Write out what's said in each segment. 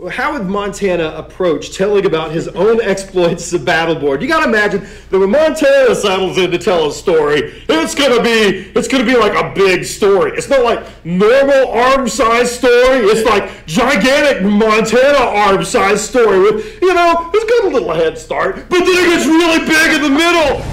how would Montana approach telling about his own exploits as a Battleborn? You got to imagine that when Montana settles in to tell a story, it's gonna be like a big story. It's not like normal arm-size story. It's like gigantic Montana arm-size story with, it's got a little head start, but then it gets really big in the middle.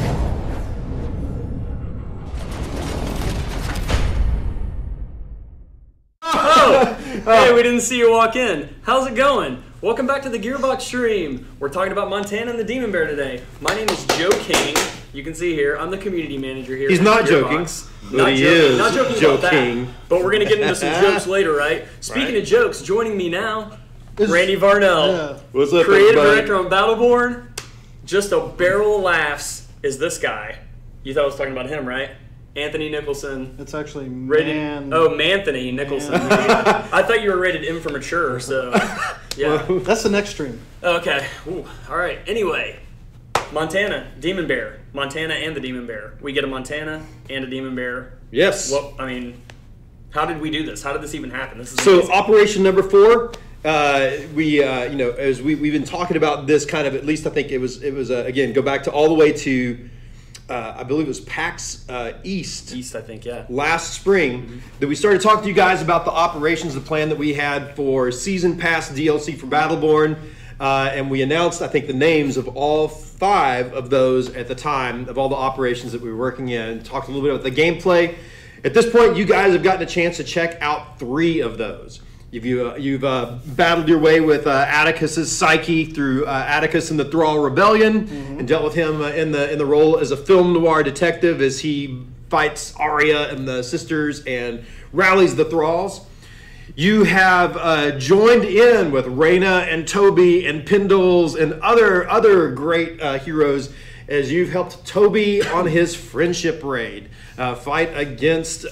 Hey, we didn't see you walk in. How's it going? Welcome back to the Gearbox stream. We're talking about Montana and the Demon Bear today. My name is Joe King. You can see here, I'm the community manager here. He's not joking. Not he joking. is Not joking Joe about King. that. But we're going to get into some jokes later, right? Speaking of jokes, joining me now, Randy Varnell. Yeah. What's up, Creative everybody? director on Battleborn. Just a barrel of laughs is this guy. You thought I was talking about him, right? Anthony Nicholson. It's actually Manthony Nicholson. I thought you were rated M for mature, so yeah. Well, that's the next stream. Okay. Ooh, all right. Anyway, Montana, Demon Bear. Montana and the Demon Bear. We get a Montana and a Demon Bear. Yes. Well, I mean, how did we do this? How did this even happen? This is so amazing. Operation number 4. As we've been talking about this kind of, at least I think it was again, go back to all the way to I believe it was PAX East, I think, yeah. last spring, that we started talking to you guys about the operations, the plan that we had for Season Pass DLC for Battleborn, and we announced, I think, the names of all 5 of those at the time, of all the operations that we were working in, talked a little bit about the gameplay. At this point, you guys have gotten a chance to check out 3 of those. You've battled your way with Atticus's psyche through Atticus and the Thrall Rebellion, and dealt with him in the role as a film noir detective as he fights Arya and the sisters and rallies the Thralls. You have joined in with Reyna and Toby and Pindles and other great heroes as you've helped Toby on his friendship raid, fight against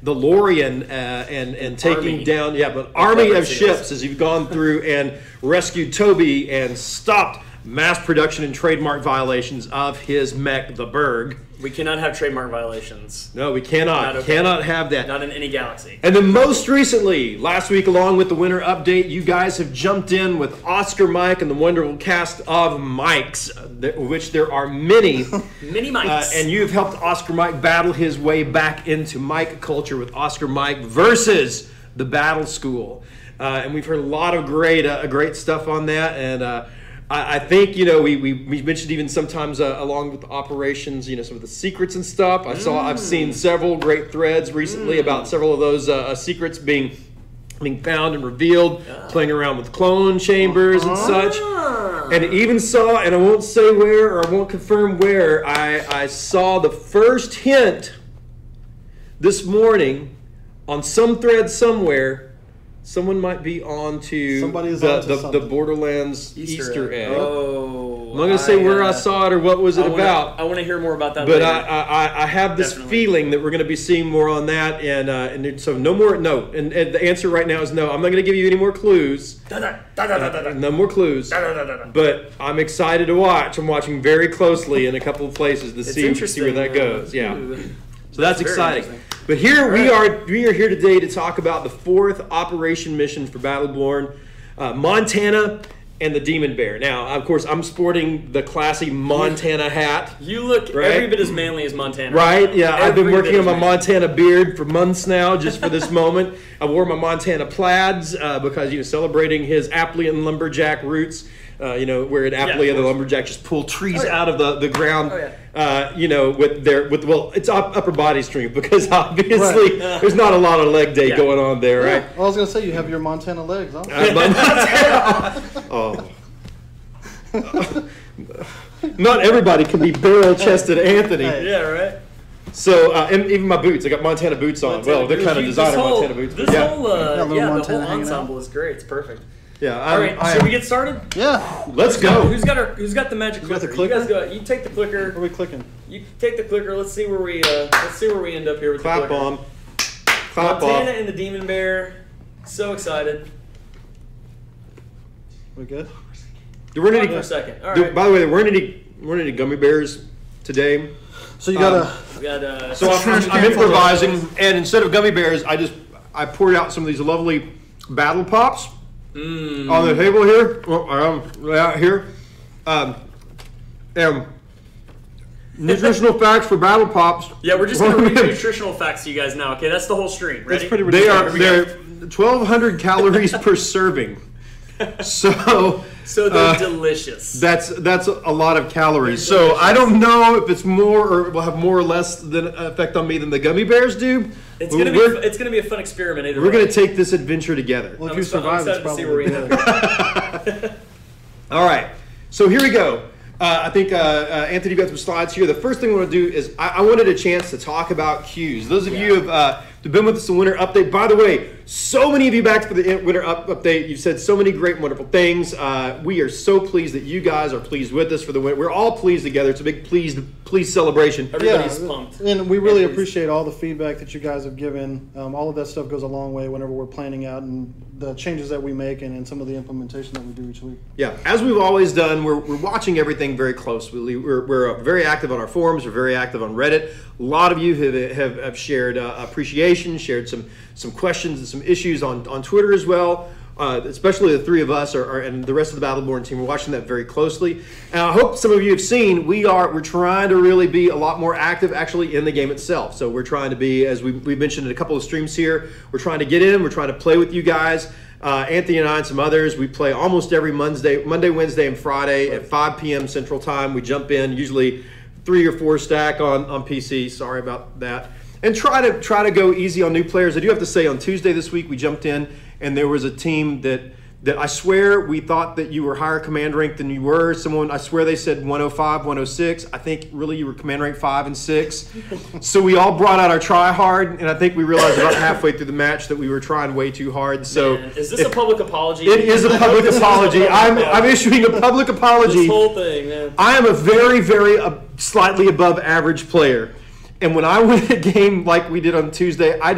the Lorien and taking down an army of ships as you've gone through and rescued Toby and stopped mass production and trademark violations of his mech, the Berg. We cannot have trademark violations. No, we cannot. Okay. Cannot have that. Not in any galaxy. And then most recently, last week, along with the winter update, you guys have jumped in with Oscar Mike and the wonderful cast of Mikes, which there are many. Many Mikes. And you've helped Oscar Mike battle his way back into Mike culture with Oscar Mike versus the Battle School. And we've heard a lot of great stuff on that. And I think, we mentioned even sometimes along with the operations, some of the secrets and stuff. I've seen several great threads recently about several of those secrets being found and revealed, playing around with clone chambers and such. And even saw, and I won't say where or I won't confirm where, I saw the first hint this morning on some thread somewhere. Someone might be on to the Borderlands Easter egg. Oh, I'm not going to say where I saw it or what was it about. I want to hear more about that but later. I have this feeling that we're going to be seeing more on that. And so no more, no. And the answer right now is no. I'm not going to give you any more clues. No more clues. But I'm excited to watch. I'm watching very closely in a couple of places to see where that goes. Yeah. So that's exciting. But here we are here today to talk about the 4th operation mission for Battleborn, Montana and the Demon Bear. Now, of course, I'm sporting the classy Montana hat. You look every bit as manly as Montana. Right? Yeah, I've been working on my Montana beard for months now, just for this moment. I wore my Montana plaids because, celebrating his Appleton lumberjack roots. Where at Appley the lumberjack just pull trees out of the ground, with it's upper body strength because obviously there's not a lot of leg day going on there, right? Well, I was going to say, you have your Montana legs, huh? Not everybody can be barrel-chested Anthony. Yeah, right. So, and even my boots, I got Montana boots on. Well, they're kind of designer Montana boots. The whole ensemble is great. It's perfect. Yeah. All right, should we get started? Yeah. Let's go. Who's got the magic clicker? The clicker? You guys go. You take the clicker. Where are we clicking? You take the clicker. Let's see where we end up here with Clap the clicker. on. Clap Montana off. and the Demon Bear. So excited. We good? There weren't any for a second. All right. By the way, there weren't any gummy bears today. So you got So I'm improvising, and instead of gummy bears, I poured out some of these lovely Battlepops on the table here. Out here. Nutritional facts for Battlepops. Yeah, we're just going to read nutritional facts to you guys now. Okay, that's the whole stream. Ready? It's pretty ridiculous. They're 1,200 calories per serving. So they're delicious. That's a lot of calories. So I don't know if it's more or will have more or less than effect on me than the gummy bears do. It's gonna be a fun experiment. Either we're way. gonna take this adventure together. Well, if you survive, it's probably good. All right. So here we go. I think Anthony, you got some slides here. The first thing I want to do is I wanted a chance to talk about queues. Those of you who have been with us in the winter update. By the way, so many of you back for the winter update. You've said so many great and wonderful things. We are so pleased that you guys are pleased with us for the winter. We're all pleased together. It's a big pleased celebration. Everybody's pumped. And we really appreciate all the feedback that you guys have given. All of that stuff goes a long way whenever we're planning out and the changes that we make and some of the implementation that we do each week. Yeah, as we've always done, we're watching everything very closely. We're very active on our forums. We're very active on Reddit. A lot of you have shared appreciation, shared some questions and some issues on Twitter as well. Especially the three of us and the rest of the Battleborn team. We're watching that very closely. And I hope some of you have seen, we're trying to really be a lot more active actually in the game itself. So we're trying to be, as we mentioned in a couple of streams here, we're trying to get in, we're trying to play with you guys. Anthony and I and some others, we play almost every Monday, Wednesday, and Friday at 5 p.m. Central Time. We jump in, usually 3 or 4 stack on PC. Sorry about that. And try to go easy on new players. I do have to say, on Tuesday this week, we jumped in, and there was a team that I swear we thought that you were higher command rank than you were. Someone, I swear they said 105, 106. I think really you were command rank 5 and 6. So we all brought out our try hard, and I think we realized about halfway through the match that we were trying way too hard. So man, is this a public apology? It is a public apology. I'm issuing a public apology. This whole thing, man. I am a very, very slightly above average player. And when I win a game like we did on Tuesday, I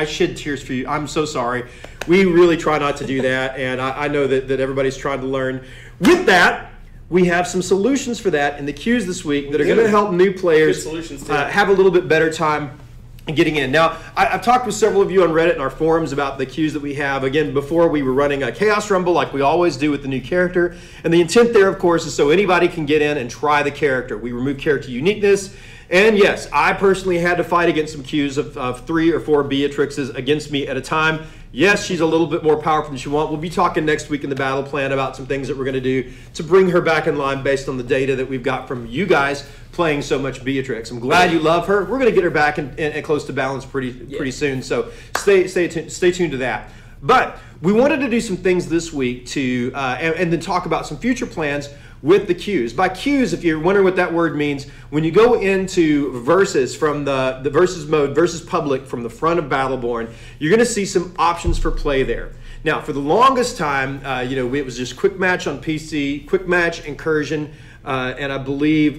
shed tears for you. I'm so sorry. We really try not to do that, and I know that everybody's trying to learn. With that, we have some solutions for that in the queues this week that are going to help new players have a little bit better time getting in. Now, I've talked with several of you on Reddit and our forums about the queues that we have. Again, before we were running a Chaos Rumble like we always do with the new character. And the intent there, of course, is so anybody can get in and try the character. We remove character uniqueness. And yes, I personally had to fight against some queues of 3 or 4 Beatrixes against me at a time. Yes, she's a little bit more powerful than she wants. We'll be talking next week in the battle plan about some things that we're going to do to bring her back in line based on the data that we've got from you guys playing so much Beatrix. I'm glad you love her. We're going to get her back in close to balance pretty soon. So stay tuned to that. But we wanted to do some things this week to and then talk about some future plans with the queues. By queues, if you're wondering what that word means, when you go into versus from the versus mode, versus public from the front of Battleborn, you're going to see some options for play there. Now, for the longest time, it was just quick match on PC, quick match, incursion, and I believe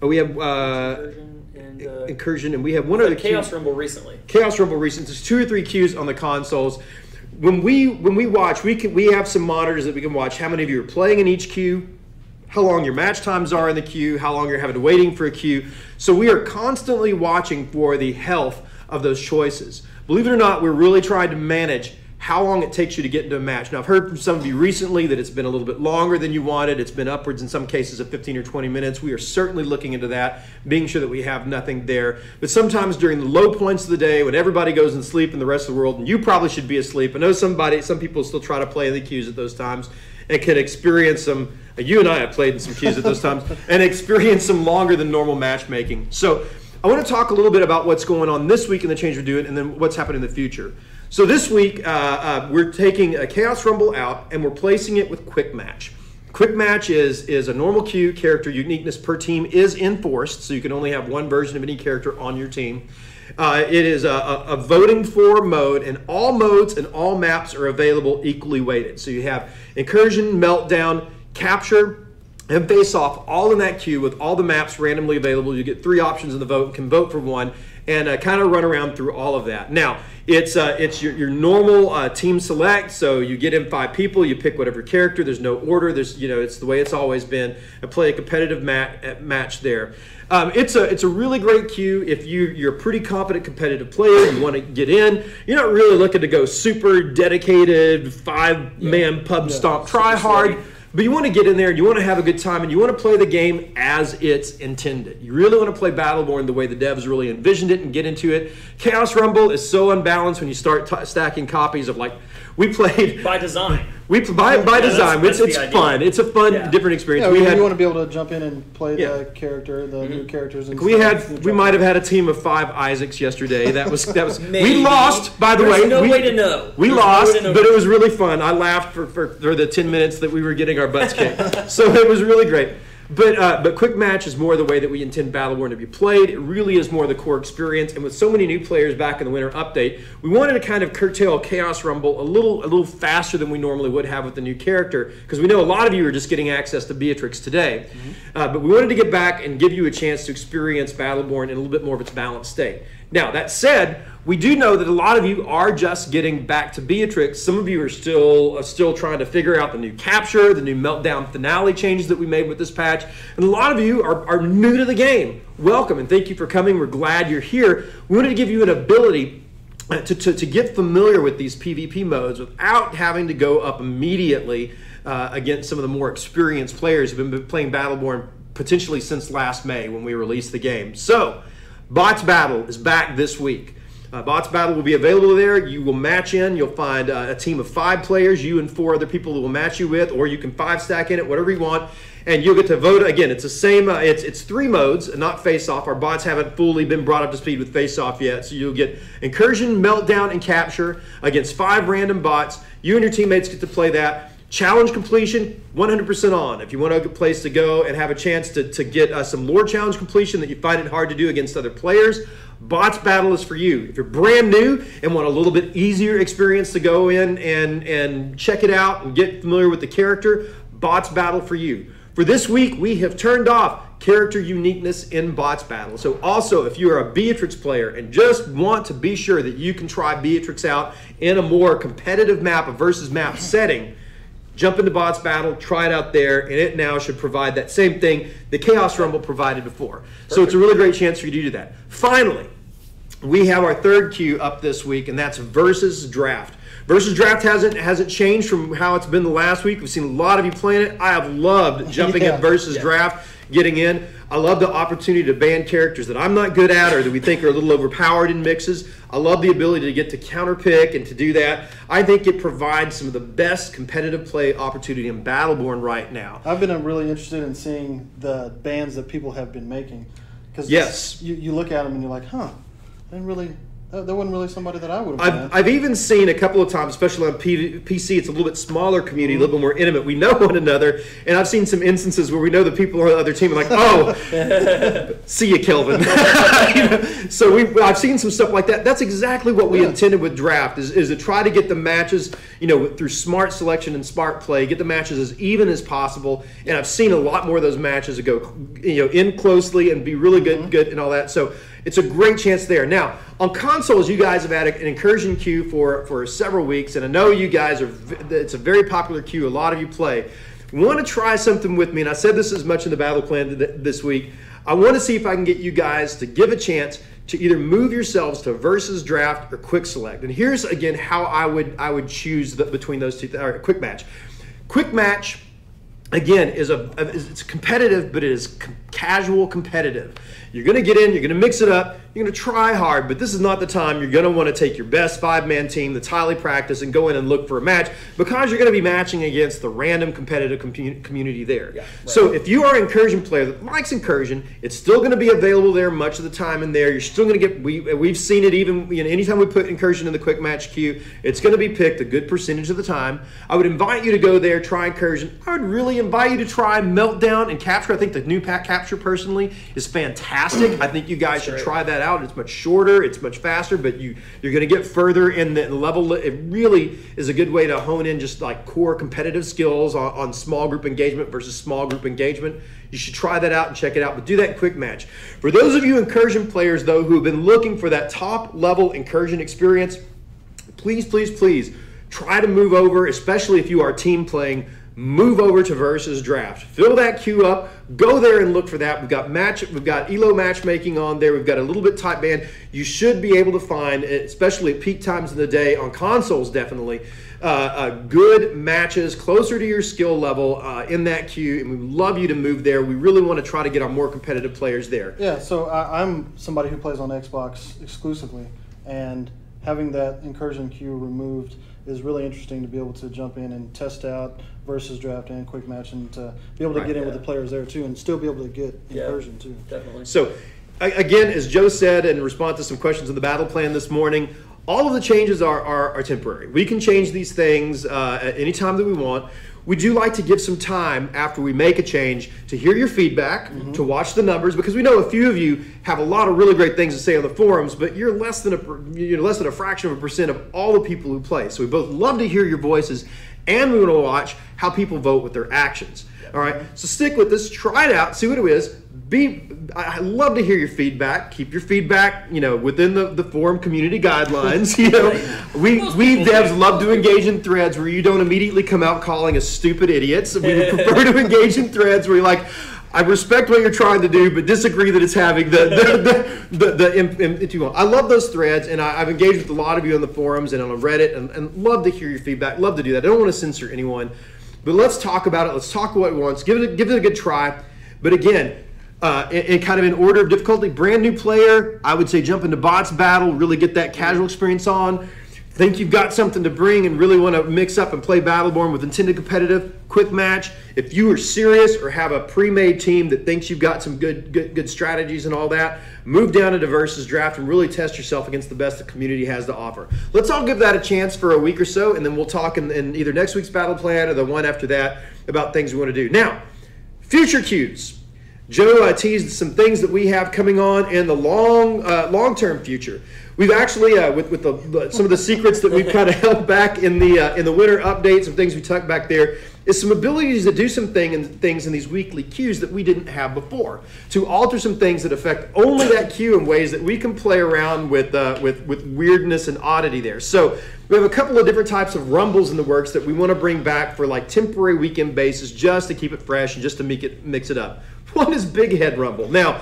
we have incursion, and we have one other Chaos Rumble recently. Chaos Rumble recently. There's 2 or 3 queues on the consoles. When we watch, we have some monitors that we can watch how many of you are playing in each queue, how long your match times are in the queue, how long you're having to waiting for a queue. So we are constantly watching for the health of those choices. Believe it or not, we're really trying to manage how long it takes you to get into a match. Now, I've heard from some of you recently that it's been a little bit longer than you wanted. It's been upwards in some cases of 15 or 20 minutes. We are certainly looking into that, being sure that we have nothing there. But sometimes during the low points of the day, when everybody goes and sleep in the rest of the world, and you probably should be asleep. I know some people still try to play in the queues at those times and can experience some, you and I have played in some queues at those times, and experience some longer than normal matchmaking. So I want to talk a little bit about what's going on this week and the change we're doing, and then what's happening in the future. So this week, we're taking a Chaos Rumble out and we're placing it with Quick Match. Quick Match is a normal queue. Character uniqueness per team is enforced, so you can only have one version of any character on your team. It is a voting for mode, and all modes and all maps are available equally weighted. So you have Incursion, Meltdown, Capture, and Face Off all in that queue with all the maps randomly available. You get 3 options in the vote and can vote for one. and kind of run around through all of that. Now, it's your normal team select, so you get in 5 people, you pick whatever character, there's no order, it's the way it's always been, and play a competitive match there. It's a really great queue if you're a pretty competent competitive player, you want to get in, you're not really looking to go super dedicated, 5-man pub stomp, try hard. But you want to get in there, and you want to have a good time, and you want to play the game as it's intended. You really want to play Battleborn the way the devs really envisioned it and get into it. Chaos Rumble is so unbalanced when you start stacking copies of, like, we played... By design. By design. That's it's fun. It's a fun, different experience. You want to be able to jump in and play the character, the new characters. And we might have had a team of 5 Isaacs yesterday. That was we lost, by the way. There's no way to know. We lost, but it was really fun. I laughed for the 10 minutes that we were getting our butts kicked. So it was really great. But Quick Match is more the way that we intend Battleborn to be played. It really is more the core experience. And with so many new players back in the winter update, we wanted to kind of curtail Chaos Rumble a little faster than we normally would have with the new character, because we know a lot of you are just getting access to Beatrix today. But we wanted to get back and give you a chance to experience Battleborn in a little bit more of its balanced state. Now, that said, we do know that a lot of you are just getting back to Beatrix. Some of you are still trying to figure out the new capture, the new Meltdown finale changes that we made with this patch. And a lot of you are new to the game. Welcome, and thank you for coming. We're glad you're here. We wanted to give you an ability to get familiar with these PvP modes without having to go up immediately against some of the more experienced players who've been playing Battleborn potentially since last May when we released the game. So, Bots Battle is back this week. Bots Battle will be available there. You will match in. You'll find a team of 5 players, you and 4 other people that will match you with, or you can 5-stack in it, whatever you want. And you'll get to vote. Again, it's the same. It's 3 modes, not face-off. Our bots haven't fully been brought up to speed with face-off yet. So you'll get Incursion, Meltdown, and Capture against 5 random bots. You and your teammates get to play that. Challenge completion, 100% on. If you want a place to go and have a chance to get some lore challenge completion that you find it hard to do against other players, Bots Battle is for you. If you're brand new and want a little bit easier experience to go in and check it out and get familiar with the character, Bots Battle for you. For this week, we have turned off character uniqueness in Bots Battle. So also, if you are a Beatrix player and just want to be sure that you can try Beatrix out in a more competitive map, a versus map setting, jump into Bots Battle, try it out there, and it now should provide that same thing that Chaos Rumble provided before. Perfect. So it's a really great chance for you to do that. Finally, we have our 3rd queue up this week, and that's Versus Draft. Versus Draft hasn't changed from how it's been the last week. We've seen a lot of you playing it. I have loved jumping in Versus Draft, getting in. I love the opportunity to ban characters that I'm not good at or that we think are a little overpowered in mixes. I love the ability to get to counterpick and to do that. I think it provides some of the best competitive play opportunity in Battleborn right now. I've been really interested in seeing the bans that people have been making. Because you look at them and you're like, huh, that wasn't really somebody that I would have banned. I've even seen a couple of times, especially on PC, it's a little bit smaller community, a little bit more intimate. We know one another, and I've seen some instances where we know the people on the other team are like, oh, see you, Kelvin. So I've seen some stuff like that. That's exactly what we intended with Draft, is to try to get the matches, through smart selection and smart play, get the matches as even as possible. And I've seen a lot more of those matches that go, in closely and be really good and all that. So it's a great chance there. Now, on consoles, you guys have had an Incursion queue for several weeks, and I know you guys it's a very popular queue. A lot of you play. Want to try something with me, and I said this as much in the battle plan this week. I want to see if I can get you guys to give a chance to either move yourselves to Versus Draft or Quick Select. And here's, again, how I would choose between those two, or Quick Match. Quick Match, again, it's competitive, but it is casual competitive. You're going to get in, you're going to mix it up, you're going to try hard, but this is not the time you're going to want to take your best 5-man team that's highly practiced and go in and look for a match, because you're going to be matching against the random competitive community there. Yeah, right. So if you are an Incursion player that likes Incursion, it's still going to be available there much of the time in there. You're still going to get, we've seen it even, anytime we put Incursion in the Quick Match queue, it's going to be picked a good percentage of the time. I would invite you to go there, try Incursion. I would really invite you to try Meltdown and Capture. I think the new pack Capture, personally, is fantastic. fantastic. I think you guys should try that out. It's much shorter, it's much faster, but you're going to get further in the level. It really is a good way to hone in just like core competitive skills on small group engagement versus small group engagement. You should try that out and check it out, but do that in quick match. For those of you incursion players, though, who have been looking for that top-level incursion experience, please, please, please try to move over, especially if you are team playing, move over to Versus Draft. Fill that queue up. Go there and look for that. We've got ELO matchmaking on there. We've got a little bit tight band. You should be able to find, especially at peak times in the day on consoles, definitely, good matches closer to your skill level in that queue, and we love you to move there. We really want to try to get our more competitive players there. Yeah, so I'm somebody who plays on Xbox exclusively, and having that incursion queue removed is really interesting to be able to jump in and test out Versus Draft and quick match, and to be able to get in with the players there too, and still be able to get incursion too. Definitely. So again, as Joe said in response to some questions in the battle plan this morning, all of the changes are temporary. We can change these things at any time that we want. We do like to give some time after we make a change to hear your feedback, to watch the numbers, because we know a few of you have a lot of really great things to say on the forums, but you're less than a fraction of a percent of all the people who play. So we both love to hear your voices, and we want to watch how people vote with their actions. All right, so stick with this, try it out, see what it is. I love to hear your feedback. Keep your feedback, within the forum community guidelines. We devs love to engage in threads where you don't immediately come out calling us stupid idiots. We would prefer to engage in threads where you're like, I respect what you're trying to do, but disagree that it's having the I love those threads, and I've engaged with a lot of you on the forums and on Reddit, and love to hear your feedback. Love to do that. I don't want to censor anyone, but let's talk about it. Let's talk what it wants. Give it a good try. But again, and kind of in order of difficulty, brand new player, I would say jump into bots battle, really get that casual experience on. Think you've got something to bring and really want to mix up and play Battleborn with intended competitive, quick match. If you are serious or have a pre-made team that thinks you've got some good strategies and all that, move down into Versus Draft and really test yourself against the best the community has to offer. Let's all give that a chance for a week or so, and then we'll talk in either next week's battle plan or the one after that about things we want to do. Now, future queues. Joe teased some things that we have coming on in the long-term future. We've actually, with some of the secrets that we've kind of held back in the winter updates and things we tucked back there, is some abilities to do some things in these weekly queues that we didn't have before, to alter some things that affect only that queue in ways that we can play around with weirdness and oddity there. So we have a couple of different types of rumbles in the works that we want to bring back for like temporary weekend basis, just to keep it fresh and just to mix it up. One is Big Head Rumble. Now,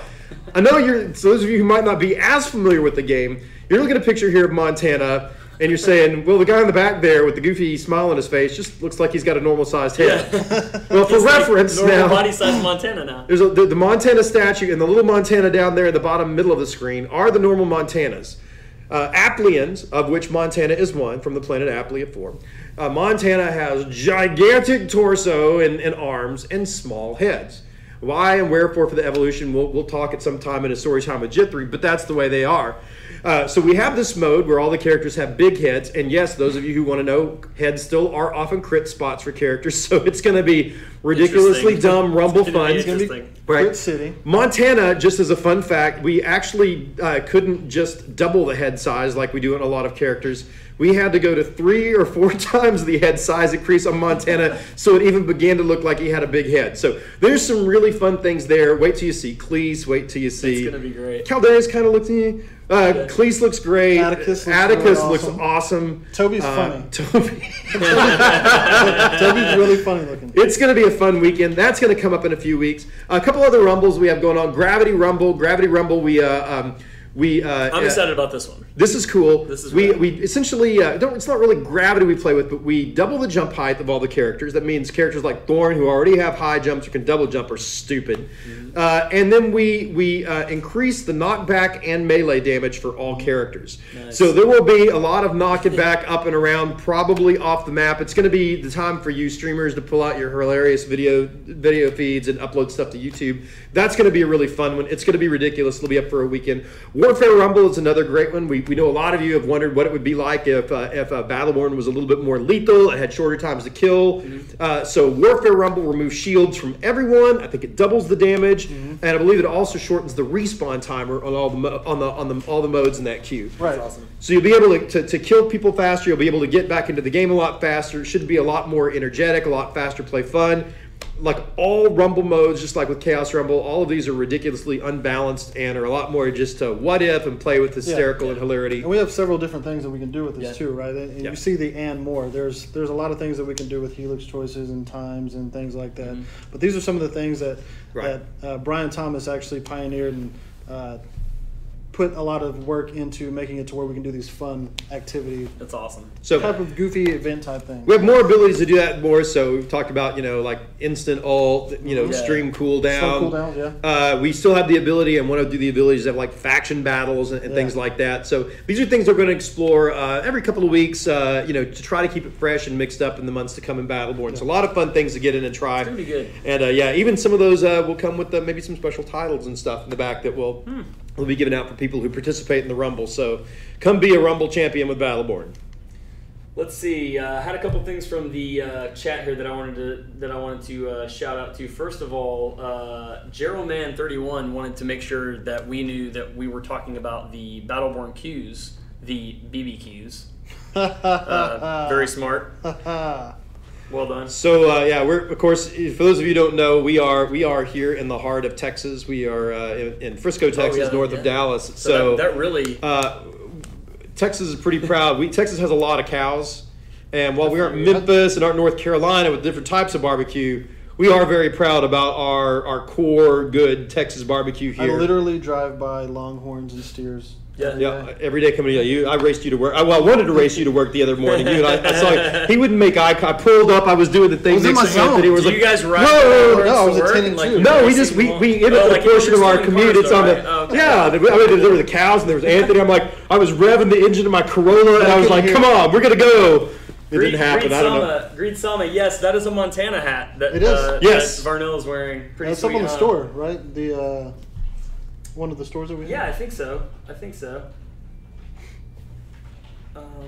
I know so those of you who might not be as familiar with the game, you're looking at a picture here of Montana, and you're saying, well, the guy in the back there with the goofy smile on his face just looks like he's got a normal-sized head. Yeah. Well, for reference like now, body-sized Montana now. There's the Montana statue and the little Montana down there in the bottom middle of the screen are the normal Montanas. Applians, of which Montana is one, from the planet Applia 4. Montana has gigantic torso and arms and small heads. Why and wherefore for the evolution, we'll talk at some time in a story time with Jithri, but that's the way they are. So we have this mode where all the characters have big heads, and yes, those of you who want to know, heads still are often crit spots for characters, so it's going to be ridiculously dumb rumble fun. It's going to be Crit City. Montana, just as a fun fact, we actually couldn't just double the head size like we do in a lot of characters. We had to go to 3 or 4 times the head size increase on Montana, so it even began to look like he had a big head. So there's some really fun things there. Wait till you see Cleese. Wait till you see. It's going to be great. Caldera's kind of looks. Cleese looks great. Atticus looks awesome. Toby's funny. Toby's really funny looking. It's going to be a fun weekend. That's going to come up in a few weeks. A couple other rumbles we have going on. Gravity Rumble. I'm excited about this one. This is cool. This is we essentially it's not really gravity we play with, but we double the jump height of all the characters. That means characters like Thorn, who already have high jumps or can double jump, are stupid. Mm-hmm. And then we increase the knockback and melee damage for all characters. Nice. So there will be a lot of knocking back up and around, probably off the map. It's going to be the time for you streamers to pull out your hilarious video feeds and upload stuff to YouTube. That's going to be a really fun one. It's going to be ridiculous. It'll be up for a weekend. Warfare Rumble is another great one. We know a lot of you have wondered what it would be like if Battleborn was a little bit more lethal. It had shorter times to kill. So Warfare Rumble removes shields from everyone. I think it doubles the damage, and I believe it also shortens the respawn timer on all the modes in that queue. Right. That's awesome. So you'll be able to kill people faster. You'll be able to get back into the game a lot faster. It should be a lot more energetic, a lot faster play fun. Like all Rumble modes, just like with Chaos Rumble, all of these are ridiculously unbalanced and are a lot more just what if and play with hysterical and hilarity. And we have several different things that we can do with this too, right? And you see the and more. There's a lot of things that we can do with Helix choices and times and things like that. But these are some of the things that Brian Thomas actually pioneered and put a lot of work into making it to where we can do these fun activity. That's awesome. So type of goofy event type thing. We have more abilities to do that more. So we've talked about, like instant ult, stream cooldown. Some cooldowns, we still have the ability and want to do the abilities of like faction battles and things like that. So these are things we're going to explore every couple of weeks, to try to keep it fresh and mixed up in the months to come in Battleborn. So a lot of fun things to get in and try. It's going to be good. And even some of those will come with maybe some special titles and stuff in the back that we'll be given out for people who participate in the Rumble. So come be a Rumble champion with Battleborn. Let's see. I had a couple things from the chat here that I wanted to shout out to. First of all, Geraldman31 wanted to make sure that we knew that we were talking about the Battleborn queues, the BBQs. Very smart. Well done. So we're of course, for those of you who don't know, we are here in the heart of Texas. We are in Frisco, Texas, north of Dallas. So that really Texas is pretty proud. Texas has a lot of cows, and while we aren't Memphis and aren't North Carolina with different types of barbecue, we are very proud about our core good Texas barbecue here. I literally drive by longhorns and steers. Yeah, every day coming to you. I raced you to work. I wanted to race you to work the other morning. I saw you. He wouldn't make eye contact. I pulled up. I was doing the thing next to Anthony. Was like, you guys ride? No, I was attending like, too. No, we in a portion of our commute. It's on the there were the cows and there was Anthony. I was revving the engine of my Corolla and I was like, come on, we're gonna go. It didn't happen. I don't know. Greed Sama, yes, that is a Montana hat. That, it is. Yes, that Varnell is wearing. Pretty sweet. It's up on the store, right? The one of the stores that we have. Yeah, I think so.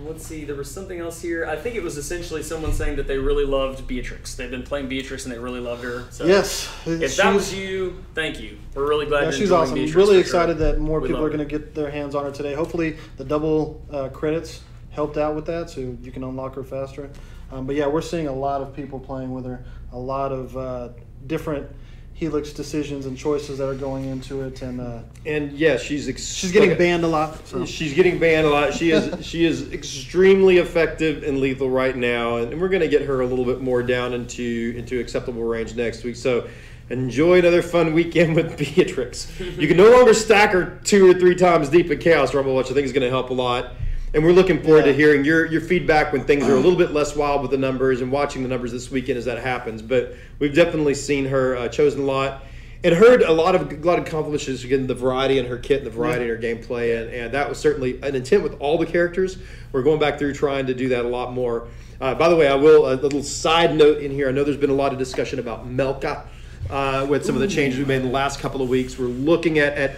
Let's see, there was something else here. I think it was essentially someone saying that they really loved Beatrix. They've been playing Beatrix and they really loved her. So yes. If that was you, thank you. We're really glad you're she's awesome. Beatrix. Really excited that more people are going to get their hands on her today. Hopefully the double credits helped out with that so you can unlock her faster. But yeah, we're seeing a lot of people playing with her. A lot of different Helix decisions and choices that are going into it, and yeah, she's getting banned a lot. So. She's getting banned a lot. She is extremely effective and lethal right now, and we're going to get her a little bit more down into acceptable range next week. So enjoy another fun weekend with Beatrix. You can no longer stack her 2 or 3 times deep in Chaos Rumble, which I think is going to help a lot. And we're looking forward to hearing your feedback when things are a little bit less wild with the numbers and watching the numbers this weekend as that happens. But we've definitely seen her chosen a lot and heard a lot of compliments again, the variety in her kit and the variety in her gameplay. And that was certainly an intent with all the characters. We're going back through trying to do that a lot more. By the way, I will, a little side note in here. I know there's been a lot of discussion about Melka. With some of the changes we made in the last couple of weeks. We're looking at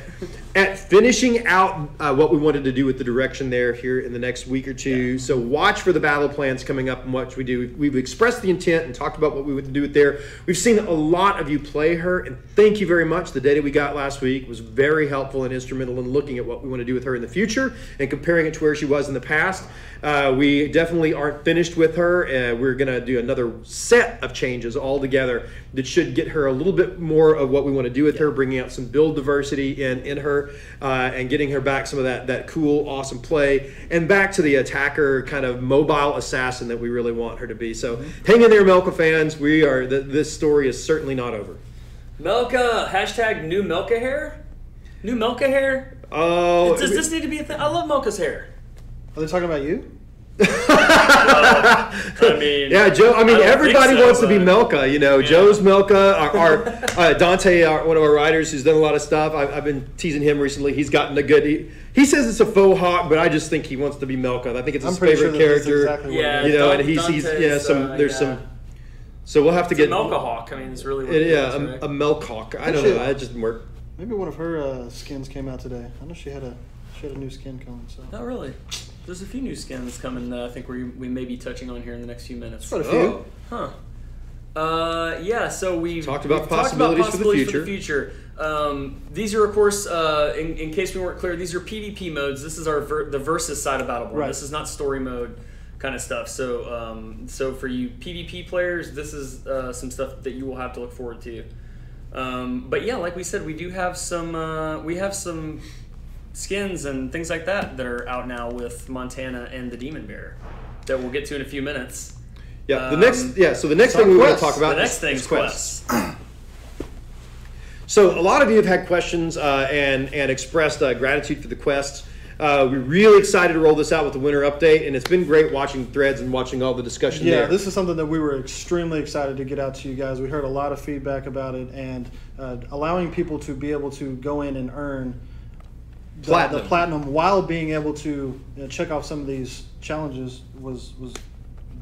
finishing out what we wanted to do with the direction there here in the next week or two. Yeah. So watch for the battle plans coming up and what we do. We've expressed the intent and talked about what we would do with there. We've seen a lot of you play her, and thank you very much. The data we got last week was very helpful and instrumental in looking at what we want to do with her in the future and comparing it to where she was in the past. We definitely aren't finished with her. We're going to do another set of changes all together that should get her a little bit more of what we want to do with her, bringing out some build diversity in her and getting her back some of that cool, awesome play and back to the attacker kind of mobile assassin that we really want her to be. So hang in there, Melka fans. This story is certainly not over. Melka, hashtag new Melka hair? New Melka hair? Oh. Does this need to be a thing? I love Melka's hair. Are they talking about you? I mean, yeah, Joe. I mean, everybody wants to be Melka. Joe's Melka. Our Dante, one of our writers, who's done a lot of stuff. I've been teasing him recently. He's gotten a good. He says it's a faux hawk, but I just think he wants to be Melka. I think it's his favorite character. Exactly and he's some. So we'll have to get Melka hawk. I mean, it's really what a Melk hawk. I don't know. That just work. Maybe one of her skins came out today. I know she had a new skin coming. So. Oh, really? There's a few new skins coming that I think we may be touching on here in the next few minutes. Quite a few. Huh. Yeah, so we've talked about possibilities for the future. These are, of course, in case we weren't clear, these are PvP modes. This is the versus side of Battleborn. Right. This is not story mode kind of stuff. So, so for you PvP players, this is some stuff that you will have to look forward to. But yeah, like we said, we do have some skins and things like that are out now with Montana and the Demon Bear that we'll get to in a few minutes. Yeah, so the next thing we want to talk about the next thing is quests. So a lot of you have had questions and expressed gratitude for the quests. We're really excited to roll this out with the winter update, and it's been great watching threads and watching all the discussion there. Yeah, this is something that we were extremely excited to get out to you guys. We heard a lot of feedback about it, and allowing people to be able to go in and earn the platinum while being able to check off some of these challenges was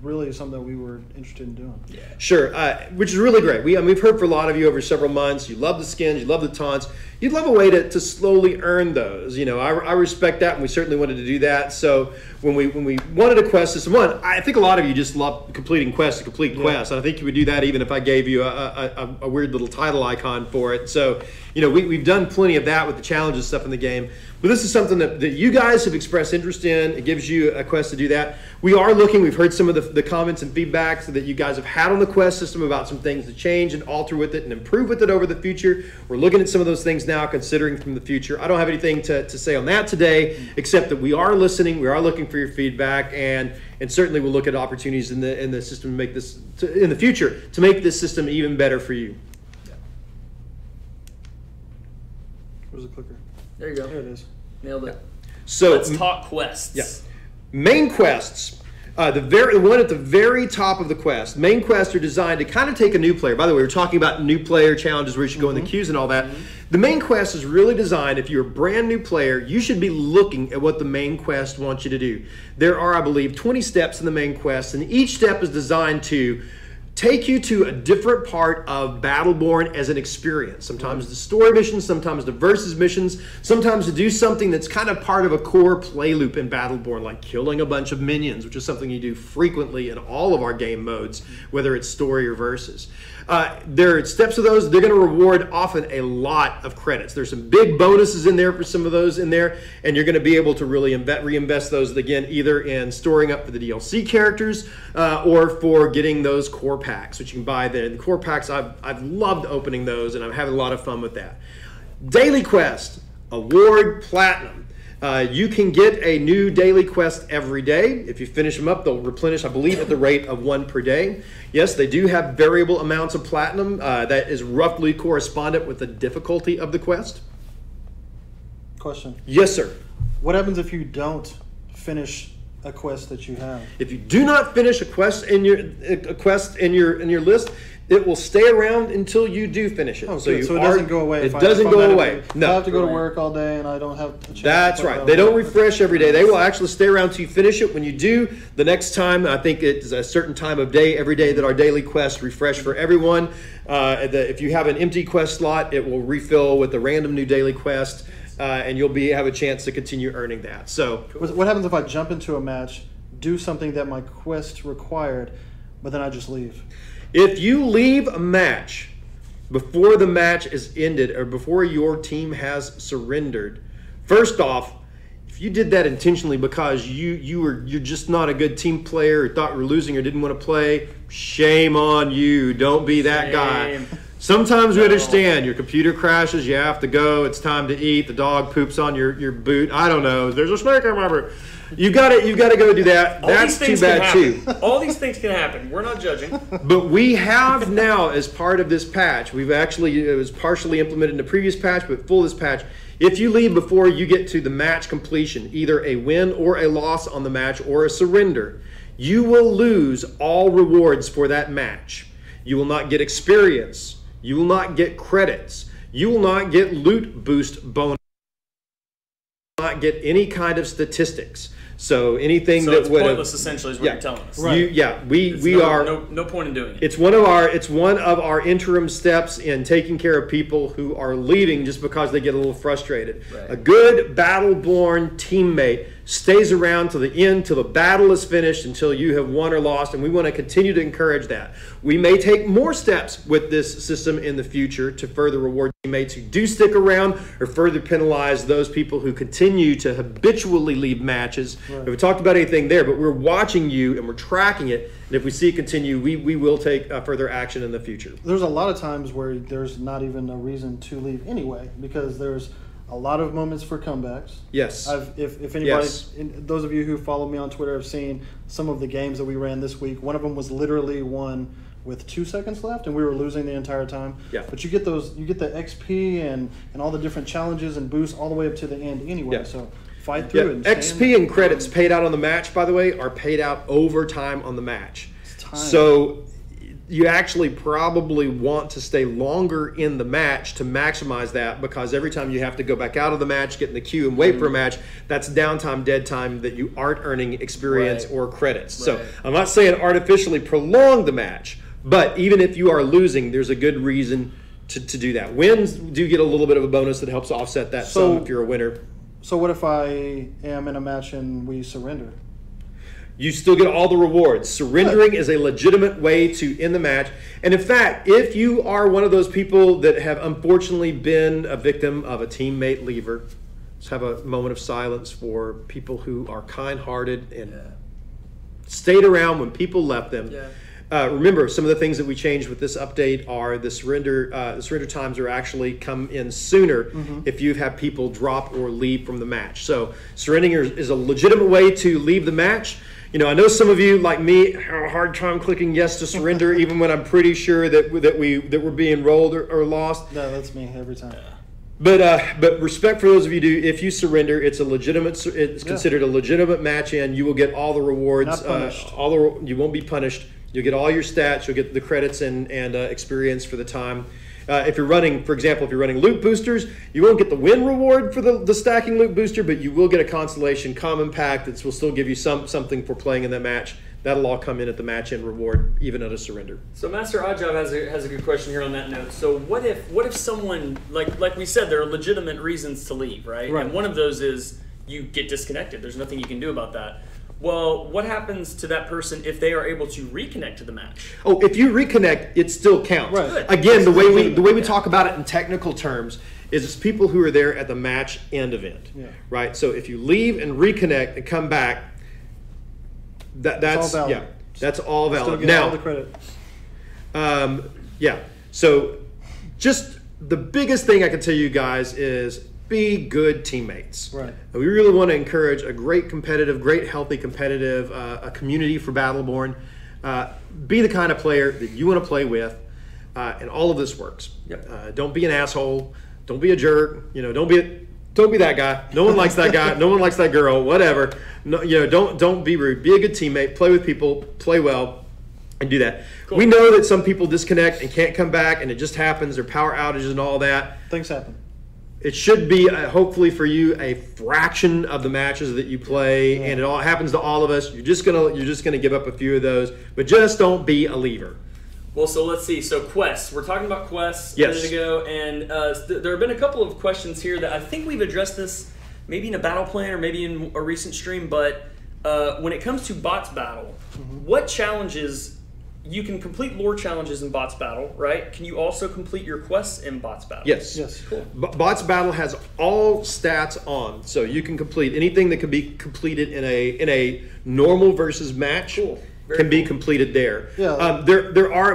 really something that we were interested in doing. Yeah. Sure, which is really great. We've heard for a lot of you over several months. You love the skins, you love the taunts. You'd love a way to slowly earn those. I respect that, and we certainly wanted to do that. So when we wanted a quest system, I think a lot of you just love completing quests to complete quests. And I think you would do that even if I gave you a weird little title icon for it. So we've done plenty of that with the challenges stuff in the game. But this is something that you guys have expressed interest in. It gives you a quest to do that. We are looking, we've heard some of the comments and feedbacks that you guys have had on the quest system about some things to change and alter with it and improve with it over the future. We're looking at some of those things now, considering from the future. I don't have anything to say on that today, except that we are listening, we are looking for your feedback, and certainly we'll look at opportunities in the system to make this, in the future, to make this system even better for you. Where's the clicker? There you go. There it is. Nailed it. So let's talk quests. Yeah. Main quests. The one at the very top of the quest. Main quests are designed to kind of take a new player. By the way, we're talking about new player challenges where you should go in the queues and all that. The main quest is really designed, if you're a brand new player, you should be looking at what the main quest wants you to do. There are, I believe, 20 steps in the main quest, and each step is designed to take you to a different part of Battleborn as an experience. Sometimes the story missions, sometimes the versus missions, sometimes to do something that's kind of part of a core play loop in Battleborn, like killing a bunch of minions, which is something you do frequently in all of our game modes, whether it's story or versus. There are steps of those. They're going to reward often a lot of credits. There's some big bonuses in there for some of those in there, and you're going to be able to really reinvest those again, either in storing up for the DLC characters or for getting those core packs, which you can buy there. The core packs, I've loved opening those, and I'm having a lot of fun with that. Daily quest, award platinum. You can get a new daily quest every day. If you finish them up, they'll replenish, I believe, at the rate of 1 per day. Yes, they do have variable amounts of platinum that is roughly correspondent with the difficulty of the quest. Question. Yes, sir. What happens if you don't finish a quest that you have? If you do not finish a quest in your list, it will stay around until you do finish it. Oh, so it doesn't go away. It doesn't go away. No. I have to go to work all day and I don't have a chance. That's right. They don't refresh every day. They will actually stay around until you finish it. When you do, the next time, I think it's a certain time of day every day that our daily quests refresh for everyone. If you have an empty quest slot, it will refill with a random new daily quest, and you'll have a chance to continue earning that. So, what happens if I jump into a match, do something that my quest required, but then I just leave? If you leave a match before the match is ended or before your team has surrendered, first off, if you did that intentionally because you're just not a good team player or thought you were losing or didn't want to play, shame on you. Don't be that guy. Sometimes we understand. Your computer crashes, you have to go, it's time to eat, the dog poops on your boot. I don't know. There's a snake in my boot. You got to go do that. That's too bad too. All these things can happen. We're not judging. But we have now, as part of this patch, it was partially implemented in the previous patch, but full this patch, if you leave before you get to the match completion, either a win or a loss on the match or a surrender, you will lose all rewards for that match. You will not get experience. You will not get credits. You will not get loot boost bonus. Not get any kind of statistics. So anything So that it's would pointless, essentially, is what you're telling us. Right. We are no point in doing it. It's one of our interim steps in taking care of people who are leaving just because they get a little frustrated. Right. A good Battleborn teammate stays around to the end, till the battle is finished, until you have won or lost, and we want to continue to encourage that. We may take more steps with this system in the future to further reward teammates who do stick around, or further penalize those people who continue to habitually leave matches. Right. We haven't talked about anything there, but we're watching you and we're tracking it, and if we see it continue, we will take further action in the future. There's a lot of times where there's not even a reason to leave anyway, because there's a lot of moments for comebacks. Yes. If anybody, Yes. those of you who follow me on Twitter have seen some of the games that we ran this week. One of them was literally won with 2 seconds left, and we were losing the entire time. Yeah. But you get the XP and all the different challenges and boosts all the way up to the end anyway. Yeah. So fight through it. And XP and credits paid out on the match, by the way, are paid out overtime on the match. It's time. So you actually probably want to stay longer in the match to maximize that, because every time you have to go back out of the match, get in the queue and wait for a match, that's downtime, dead time that you aren't earning experience or credits. So I'm not saying artificially prolong the match, but even if you are losing, there's a good reason to do that. Wins do get a little bit of a bonus that helps offset that sum if you're a winner. So what if I am in a match and we surrender? You still get all the rewards. Surrendering is a legitimate way to end the match. And in fact, if you are one of those people that have unfortunately been a victim of a teammate leaver, let's have a moment of silence for people who are kind-hearted and stayed around when people left them. Remember, some of the things that we changed with this update are the surrender times are actually come in sooner if you have people drop or leave from the match. So surrendering is a legitimate way to leave the match. You know, I know some of you, like me, have a hard time clicking yes to surrender, even when I'm pretty sure that we're being rolled or lost. No, that's me every time. But respect for those of you who do. If you surrender, it's considered a legitimate match, and you will get all the rewards. Not punished. You won't be punished. You'll get all your stats. You'll get the credits and experience for the time. If you're running, for example, loot boosters, you won't get the win reward for the stacking loot booster, but you will get a consolation common pack that will still give you something for playing in that match. That'll all come in at the match end reward, even at a surrender. So Master Oddjob has a good question here on that note. So what if someone, like we said, there are legitimate reasons to leave, right? And one of those is you get disconnected. There's nothing you can do about that. Well, what happens to that person if they are able to reconnect to the match? Oh, if you reconnect, it still counts. Right. Again, the way we talk about it in technical terms is it's people who are there at the match end event, right? So if you leave and reconnect and come back, that's all valid. That's all valid. Still get now, all the credit. So just the biggest thing I can tell you guys is be good teammates. Right. And we really want to encourage a great healthy competitive a community for Battleborn. Be the kind of player that you want to play with, and all of this works. Don't be an asshole. Don't be a jerk. You know, don't be that guy. No one likes that guy. No one likes that girl. Whatever. No, you know, don't be rude. Be a good teammate. Play with people. Play well, and do that. Cool. We know that some people disconnect and can't come back, and it just happens. There are power outages and all that. Things happen. It should be, hopefully for you, a fraction of the matches that you play, and it all happens to all of us. You're just gonna give up a few of those, but just don't be a leaver. Well, so let's see. So quests. We're talking about quests a Yes. minute ago, and there have been a couple of questions here that I think we've addressed this maybe in a battle plan or maybe in a recent stream. But when it comes to bots battle, what challenges? You can complete lore challenges in bots battle, right? Can you also complete your quests in bots battle? Yes. Cool. Bots battle has all stats on, so you can complete anything that can be completed in a normal versus match. Cool. Can be completed there. Yeah.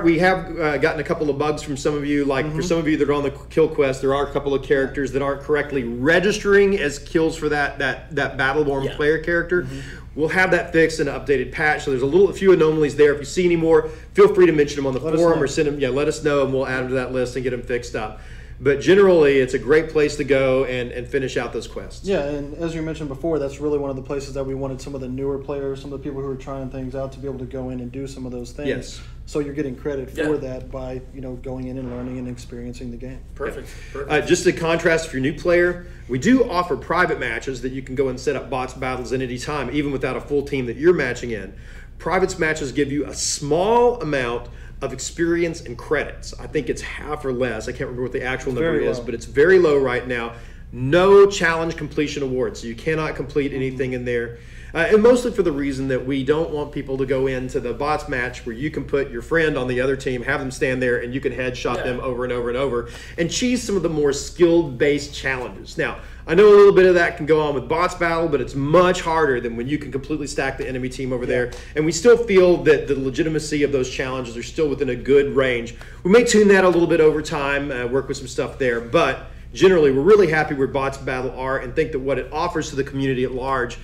We have gotten a couple of bugs from some of you. Like for some of you that are on the kill quest, there are a couple of characters that aren't correctly registering as kills for that Battleborn player character. We'll have that fixed in an updated patch. So there's a few anomalies there. If you see any more, feel free to mention them on the forum or send them. Let us know, and we'll add them to that list and get them fixed up. but generally it's a great place to go and finish out those quests. Yeah, and as you mentioned before, that's really one of the places that we wanted some of the newer players, some of the people who are trying things out, to be able to go in and do some of those things. Yes. So you're getting credit for that by, you know, going in and learning and experiencing the game. Perfect. Perfect. Just to contrast, if you're a new player, we do offer private matches that you can go and set up bots battles at any time, even without a full team that you're matching in. Private matches give you a small amount of experience and credits. I think it's half or less. I can't remember what the actual number is, but it's very low right now. No challenge completion awards, so you cannot complete anything in there. And mostly for the reason that we don't want people to go into the bots match where you can put your friend on the other team, have them stand there, and you can headshot them over and over and over, and cheese some of the more skill-based challenges. Now, I know a little bit of that can go on with bots battle, but it's much harder than when you can completely stack the enemy team over there. And we still feel that the legitimacy of those challenges are still within a good range. We may tune that a little bit over time, work with some stuff there, but generally, we're really happy where bots battle are, and think that what it offers to the community at large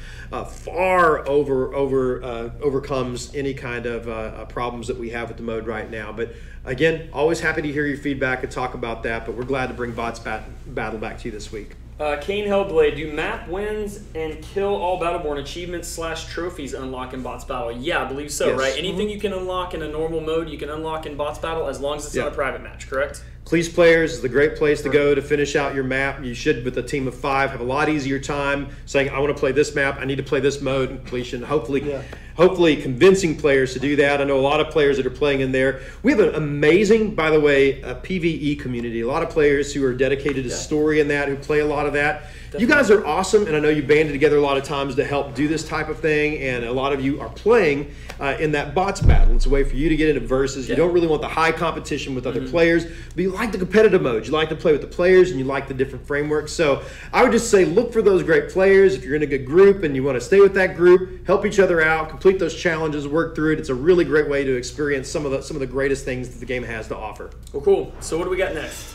far overcomes any kind of problems that we have with the mode right now. But again, always happy to hear your feedback and talk about that. But we're glad to bring bots battle back to you this week. Kane Hellblade, do map wins and kill all Battleborn achievements / trophies unlock in bots battle? Yeah, I believe so, right? Anything you can unlock in a normal mode, you can unlock in bots battle as long as it's not a private match, correct? Please Players is the great place to go to finish out your map. You should, with a team of 5, have a lot easier time saying, I want to play this map, I need to play this mode in completion. Hopefully convincing players to do that. I know a lot of players that are playing in there. We have an amazing, by the way, PvE community. A lot of players who are dedicated to story and that, who play a lot of that. Definitely. You guys are awesome, and I know you banded together a lot of times to help do this type of thing, and a lot of you are playing in that bots battle. It's a way for you to get into versus. You don't really want the high competition with other players, but you like the competitive mode. You like to play with the players, and you like the different frameworks. So I would just say look for those great players. If you're in a good group and you want to stay with that group, help each other out, complete those challenges, work through it. It's a really great way to experience some of the greatest things that the game has to offer. Well, cool. So what do we got next?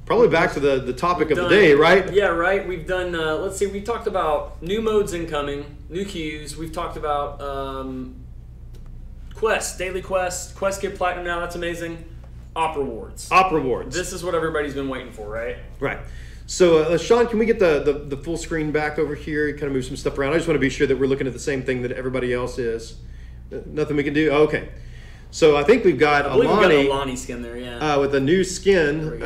Probably back to the topic of the day, right? Yeah, right. We've done, let's see, we talked about new modes incoming, new queues. We've talked about quests, daily quests, quest get platinum now, that's amazing. Op rewards. Op rewards. This is what everybody's been waiting for, right? Right. So, Sean, can we get the full screen back over here? Kind of move some stuff around. I just want to be sure that we're looking at the same thing that everybody else is. Nothing we can do? Oh, okay. So I think we've got a Lonnie skin there, yeah. With a new skin.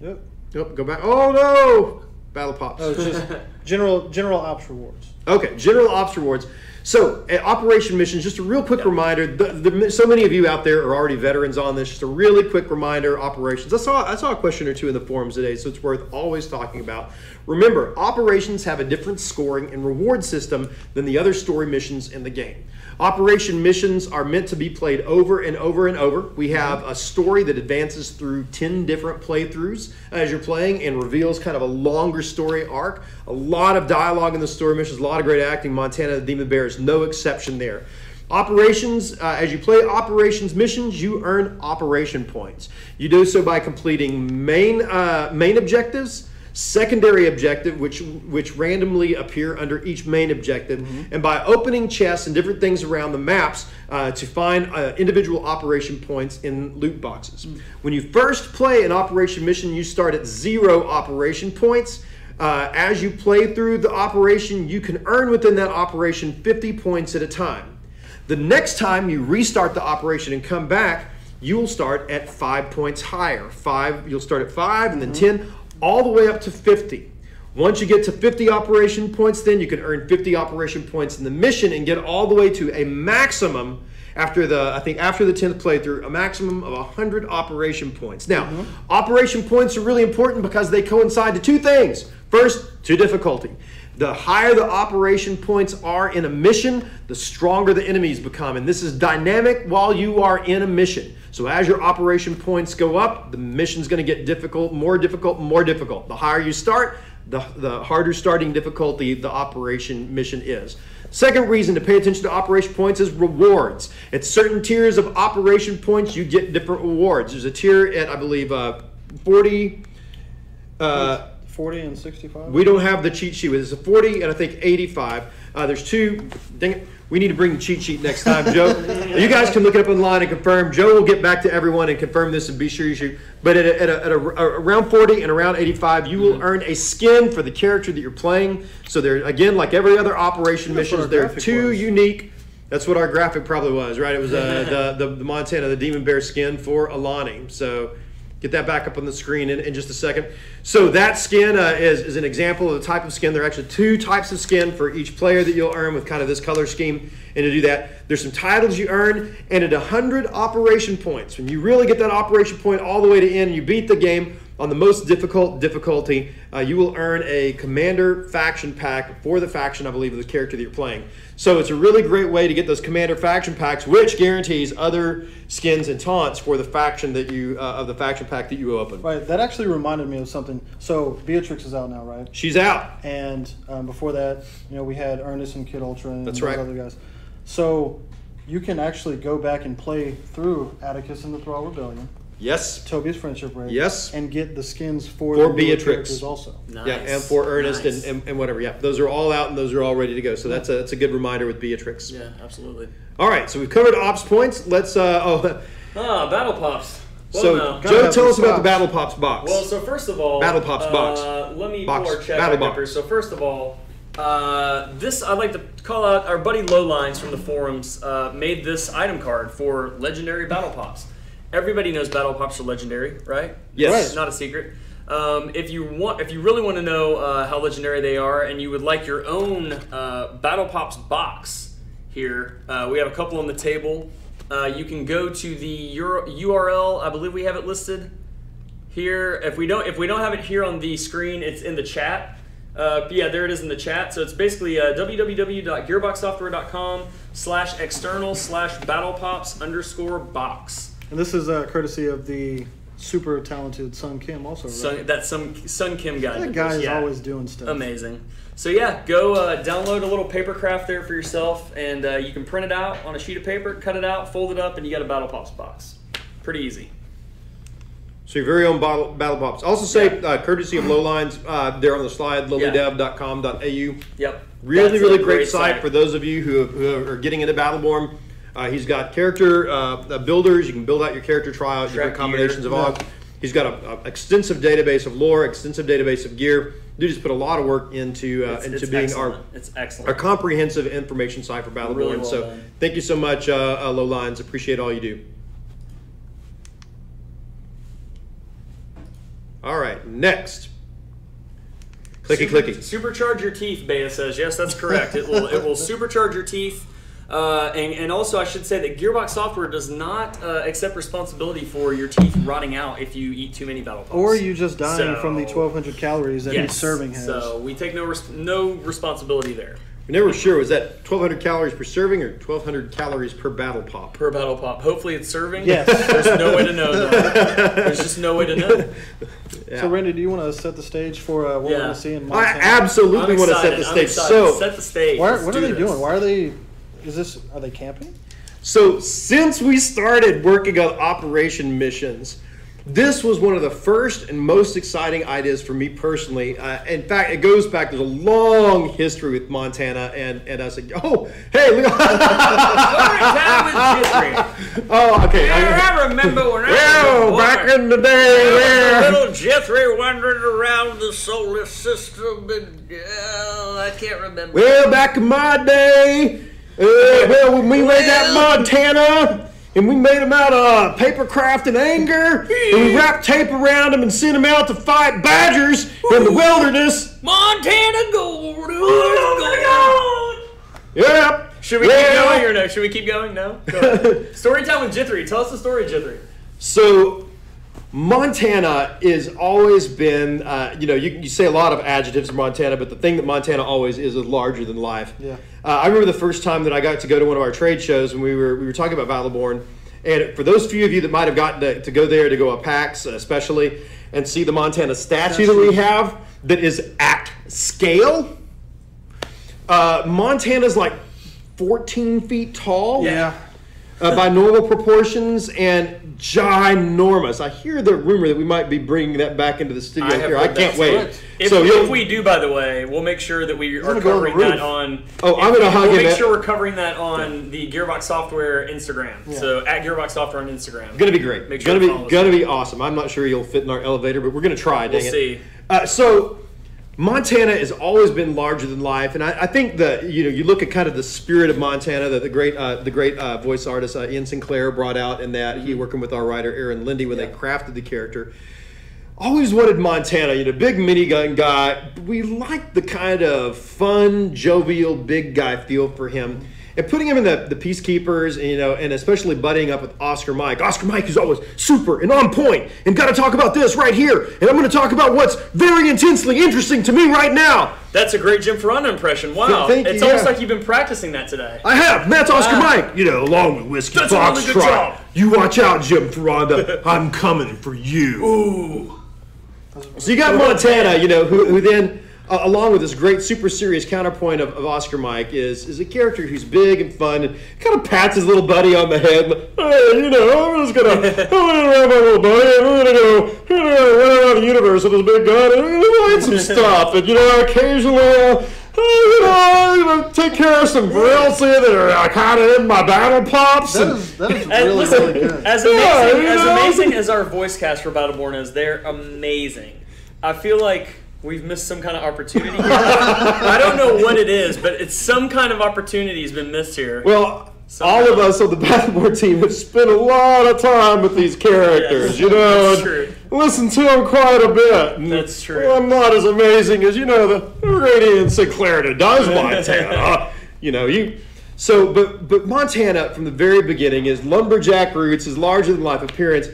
Yep. Go back. Oh no! Battlepops. Oh, it's just general ops rewards. Okay, general ops rewards. So, operation missions, just a real quick reminder. So many of you out there are already veterans on this. Just a really quick reminder, operations. I saw a question or two in the forums today, so it's worth always talking about. Remember, operations have a different scoring and reward system than the other story missions in the game. Operation missions are meant to be played over and over and over. We have a story that advances through 10 different playthroughs as you're playing and reveals kind of a longer story arc. A lot of dialogue in the story missions, a lot of great acting. Montana the Demon Bear is no exception there. Operations, as you play operations missions, you earn operation points. You do so by completing main objectives, secondary objective, which randomly appear under each main objective, and by opening chests and different things around the maps to find individual operation points in loot boxes. When you first play an operation mission, you start at 0 operation points. As you play through the operation, you can earn within that operation 50 points at a time. The next time you restart the operation and come back, you will start at 5 points higher. You'll start at 5 and then 10, all the way up to 50. Once you get to 50 operation points, then you can earn 50 operation points in the mission and get all the way to a maximum after the 10th playthrough, a maximum of 100 operation points. Now, operation points are really important because they coincide to two things. First, to difficulty. The higher the operation points are in a mission, the stronger the enemies become. And this is dynamic while you are in a mission. So as your operation points go up, the mission's going to get difficult, more difficult, more difficult. The higher you start, the harder starting difficulty the operation mission is. Second reason to pay attention to operation points is rewards. At certain tiers of operation points, you get different rewards. There's a tier at, I believe, 40... 40 and 65? We don't have the cheat sheet. It's a 40 and I think 85. There's two. Dang it. We need to bring the cheat sheet next time, Joe. You guys can look it up online and confirm. Joe will get back to everyone and confirm this and be sure you shoot. But at around 40 and around 85, you will earn a skin for the character that you're playing. So there, again, like every other operation missions, there are two unique. That's what our graphic probably was, right? It was the Montana, the Demon Bear skin for Alani. So get that back up on the screen in just a second. So that skin is an example of the type of skin. There are actually two types of skin for each player that you'll earn with kind of this color scheme. And to do that, there's some titles you earn, and at 100 operation points, when you really get that operation point all the way to end, you beat the game on the most difficult difficulty, you will earn a commander faction pack for the faction, I believe, of the character that you're playing. So it's a really great way to get those commander faction packs, which guarantees other skins and taunts for the faction that you of the faction pack that you open. Right. That actually reminded me of something. So Beatrix is out now, right? She's out. And before that, we had Ernest and Kid Ultra and those other guys. So you can actually go back and play through Atticus and the Thrall Rebellion. Yes. Tobia's Friendship Raid. Yes. And get the skins for the Beatrix also. Nice. Yeah, and for Ernest Nice. and whatever. Yeah, those are all out and those are all ready to go. So that's a good reminder with Beatrix. Yeah, absolutely. All right, so we've covered ops points. Let's Battlepops. Well, so no. Joe, tell us about the Battlepops box. Well, so first of all, Battlepops box. Let me Box. pull our chat Battle back up box. here. So first of all, this I'd like to call out our buddy Lowlines from the forums made this item card for legendary Battlepops. Everybody knows Battlepops are legendary, right? Yes. It's not a secret. If you really want to know how legendary they are, and you would like your own Battlepops box here, we have a couple on the table. You can go to the URL. I believe we have it listed here. If we don't have it here on the screen, it's in the chat. Yeah, there it is in the chat. So it's basically www.gearboxsoftware.com/external/battlepops_box. And this is courtesy of the super talented Sun Kim also, right? Sun Kim guy. That guy is always doing stuff. Amazing. So yeah, go download a little paper craft there for yourself, and you can print it out on a sheet of paper, cut it out, fold it up, and you got a Battlepops box. Pretty easy. So your very own Battlepops. Also say courtesy of Lowlines, there on the slide, lowlydev.com.au. Yep. Really great site for those of you who are getting into Battleborn. He's got character builders. You can build out your character trial, different combinations of all. He's got an extensive database of lore, extensive database of gear. Dude just put a lot of work into being excellent. our comprehensive information site for Battleborn. Really well so done. thank you so much, Lowlines. Appreciate all you do. All right, next. Clicky. Supercharge your teeth, Beta says. Yes, that's correct. It will supercharge your teeth. And also, I should say that Gearbox Software does not accept responsibility for your teeth rotting out if you eat too many Battlepops. Or you just dying from the 1,200 calories that each serving has. So we take no responsibility there. We're never sure, was that 1,200 calories per serving or 1,200 calories per battle pop? Per Battlepop. Hopefully it's serving. Yes. There's no way to know. There's just no way to know. Yeah. So, Randy, do you want to set the stage for what we're going to see in I Montana? absolutely want to set the stage. So, set the stage. What are they doing? Why are they? Are they camping? So since we started working on operation missions, this was one of the first and most exciting ideas for me personally. In fact, it goes back, there's a long history with Montana and us. Oh, hey, look. Oh, okay. I remember when I was back in the day. little Jethro wandering around the solar system, and I can't remember. Well, back in my day, when we made that Montana, and we made them out of paper craft and anger, and we wrapped tape around them and sent them out to fight badgers in the wilderness. Montana gold. Yep. Should we keep going or no? Should we keep going? No? Go ahead. Story time with Jithri. Tell us the story, Jithri. So, Montana has always been, you say a lot of adjectives in Montana, but the thing that Montana always is larger than life. Yeah. I remember the first time that I got to go to one of our trade shows when we were talking about Battleborn, and for those few of you that might have gotten to go there to go to PAX especially, and see the Montana statue that we have that is at scale, Montana's like 14 feet tall. Yeah. by normal proportions and ginormous. I hear the rumor that we might be bringing that back into the studio here. I can't wait. If we do, by the way, we'll make sure that we are covering that on. Oh, I'm gonna hug him. We'll make sure we're covering that on the Gearbox Software Instagram. Yeah. So at Gearbox Software on Instagram. Gonna be great. Make sure gonna be awesome. I'm not sure you'll fit in our elevator, but we're gonna try. We'll see. So Montana has always been larger than life, and I think that you look at kind of the spirit of Montana that the great voice artist Ian Sinclair brought out in that he working with our writer Aaron Lindy when they crafted the character. Always wanted Montana, big minigun guy. We like the kind of fun, jovial, big guy feel for him. And putting him in the Peacekeepers, and especially buddying up with Oscar Mike. Oscar Mike is always super and on point, and got to talk about this right here. And I'm going to talk about what's very intensely interesting to me right now. That's a great Jim Ferranda impression. Wow. It's almost like you've been practicing that today. I have. And that's Oscar Mike. Along with Whiskey Foxtrot. You watch out, Jim Ferranda. I'm coming for you. Ooh. So you got Montana, who then, along with this great super serious counterpoint of Oscar Mike, is a character who's big and fun and kind of pats his little buddy on the head. Like, hey, I'm just gonna run my little buddy, and we're gonna run around the universe with this big gun, and we're gonna light some stuff, and occasionally. Take care of some grills here that are kind of in my Battlepops. That is really good. As amazing as our voice cast for Battleborn is, they're amazing. I feel like we've missed some kind of opportunity here. I don't know what it is, but it's some kind of opportunity has been missed here. Well, all of us on the Battleborn team have spent a lot of time with these characters, That's true. Listen to them quite a bit. That's true. Well, I'm not as amazing as, the radiant Sinclair that does Montana. But Montana, from the very beginning, his lumberjack roots, his larger-than-life appearance,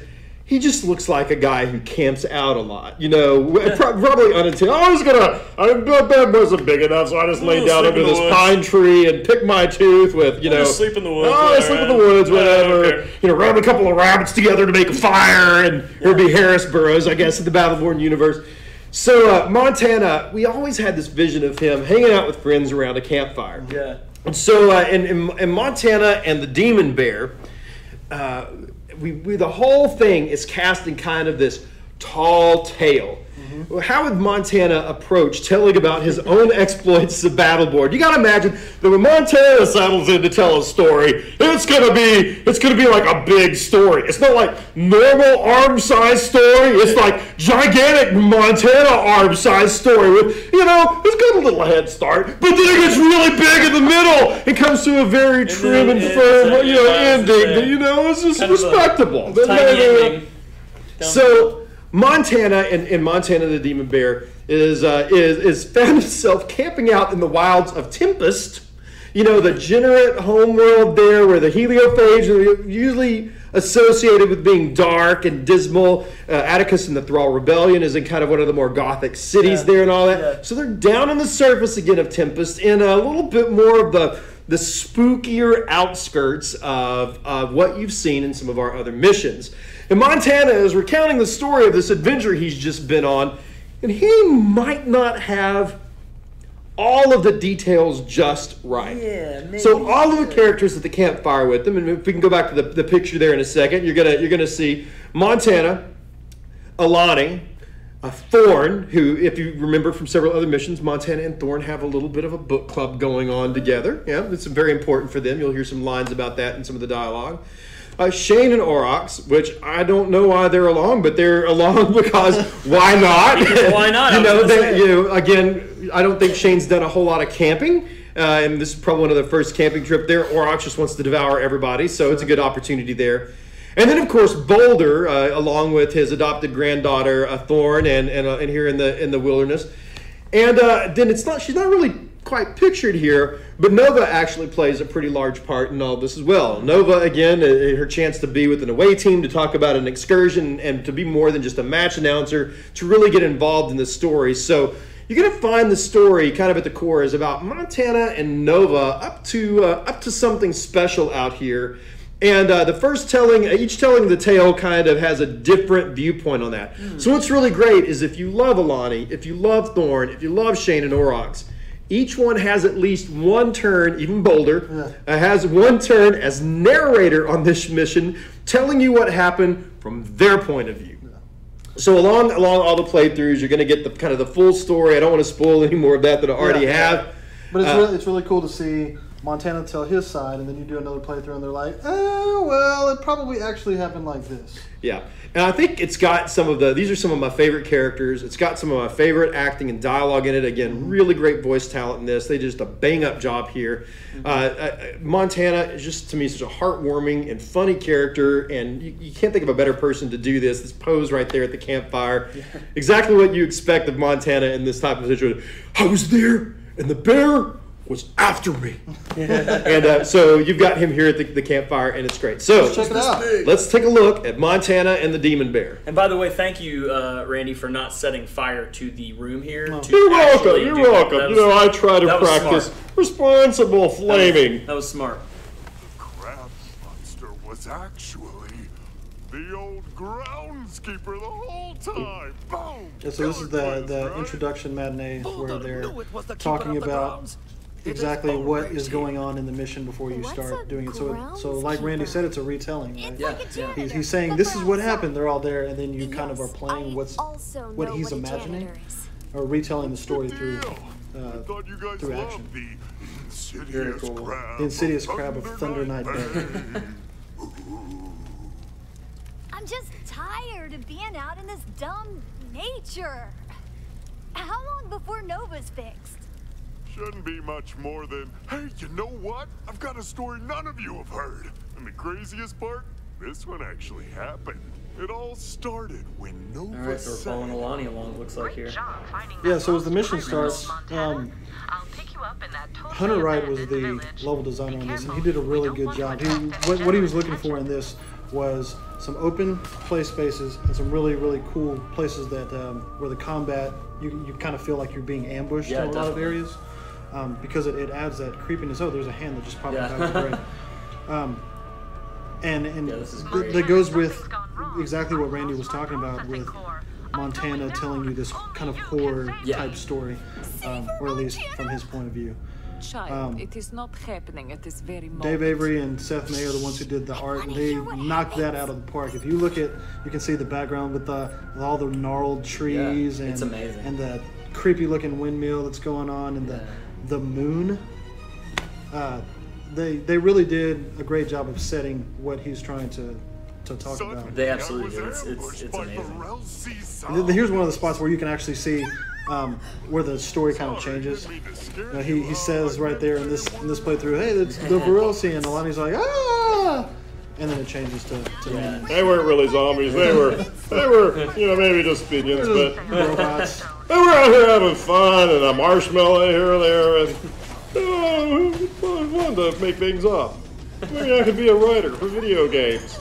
he just looks like a guy who camps out a lot. Probably unintentional. My bed wasn't big enough, so I just laid down under this pine tree and picked my tooth with, just sleep in the woods. I sleep in the woods, whatever. Okay. Rub a couple of rabbits together to make a fire, and there'd be Harrisburgs, I guess, in the Battleborn universe. So Montana, we always had this vision of him hanging out with friends around a campfire. Yeah. And so in Montana and the Demon Bear, the whole thing is cast in kind of this tall tale. Mm-hmm. How would Montana approach telling about his own exploits as a Battleborn? You got to imagine that when Montana settles in to tell a story, it's gonna be like a big story. It's not like normal arm-size story. It's like gigantic Montana arm-size story with it's got a little head start, but then it gets really big in the middle. It comes to a very trim and firm ending. It's just respectable. So Montana and Montana the Demon Bear is found himself camping out in the wilds of Tempest, the degenerate homeworld there where the heliophage are usually associated with being dark and dismal. Atticus and the Thrall Rebellion is in kind of one of the more gothic cities there and all that. Yeah. So they're down on the surface again of Tempest in a little bit more of the spookier outskirts of what you've seen in some of our other missions. And Montana is recounting the story of this adventure he's just been on, and he might not have all of the details just right. Yeah, maybe. So all of the characters at the campfire with them, and if we can go back to the picture there in a second, you're gonna see Montana, Alani, Thorn, who, if you remember from several other missions, Montana and Thorn have a little bit of a book club going on together. Yeah, it's very important for them. You'll hear some lines about that in some of the dialogue. Shane and Aurochs, which I don't know why they're along, but they're along because why not? Why not? Again, I don't think Shane's done a whole lot of camping, and this is probably one of the first camping trip there. Aurochs just wants to devour everybody, so it's a good opportunity there. And then, of course, Boulder, along with his adopted granddaughter Thorn, and here in the wilderness. And then she's not really quite pictured here, but Nova actually plays a pretty large part in all this as well. Nova, again, her chance to be with an away team, to talk about an excursion, and to be more than just a match announcer, to really get involved in the story. So you're going to find the story kind of at the core is about Montana and Nova up to something special out here. And each telling the tale kind of has a different viewpoint on that. So what's really great is if you love Alani, if you love Thorn, if you love Shane and Aurochs, Each one has at least one turn, even bolder, has one turn as narrator on this mission, telling you what happened from their point of view. So along all the playthroughs, you're going to get the kind of the full story. I don't want to spoil any more of that I already have. But it's really cool to see Montana tell his side, and then you do another playthrough, and they're like, oh, well, it probably actually happened like this. Yeah, and I think it's got these are some of my favorite characters. It's got some of my favorite acting and dialogue in it. Again, really great voice talent in this. They did just a bang-up job here. Montana is just, to me, such a heartwarming and funny character, and you can't think of a better person to do this. This pose right there at the campfire. Yeah. Exactly what you expect of Montana in this type of situation. I was there, and the bear was after me. And so you've got him here at the campfire, and it's great. So let's check it out. Let's take a look at Montana and the Demon Bear. And by the way, thank you, Randy, for not setting fire to the room here. No. You're welcome. You're welcome. I try to practice responsible flaming. That was smart. The crab monster was actually the old groundskeeper the whole time. Boom! Yeah, so this is the introduction matinee where they're talking about exactly what is going on in the mission before you start doing it. So like Randy said, it's a retelling. Right? Yeah. He's saying this is what happened. They're all there, and then you kind of are playing what he's imagining, or retelling the story through action. Very cool. The insidious crab of Thunder Night Bear. I'm just tired of being out in this dumb nature. How long before Nova's fixed? Shouldn't be much more than, hey, you know what? I've got a story none of you have heard. And the craziest part, this one actually happened. It all started when Nova All right, so we're following Alani along, it looks like here. Yeah, so as the mission starts, Hunter Wright was the level designer on this, and he did a really good job. What he was looking for in this was some open play spaces and some really, really cool places that where the combat, you kind of feel like you're being ambushed in a lot of areas. Because it adds that creepiness. Oh, there's a hand that just popped out of the brain. And that goes with exactly what Randy was talking about with Montana telling you this kind of horror type story, or at least from his point of view. It is not happening at this very moment. Dave Avery and Seth May are the ones who did the art, and they knocked that out of the park. If you look at, you can see the background with all the gnarled trees and it's amazing. And the creepy looking windmill that's going on, and the moon. They really did a great job of setting what he's trying to talk about. They absolutely did. It's amazing. Here's one of the spots where you can actually see where the story kind of changes. He says right there in this playthrough, hey, it's the Varelsi, and Alani's like, ah! And then it changes to They weren't really zombies. They were maybe just minions, but robots. They were out here having fun, and a marshmallow here or there, and it was fun to make things up. Maybe I could be a writer for video games.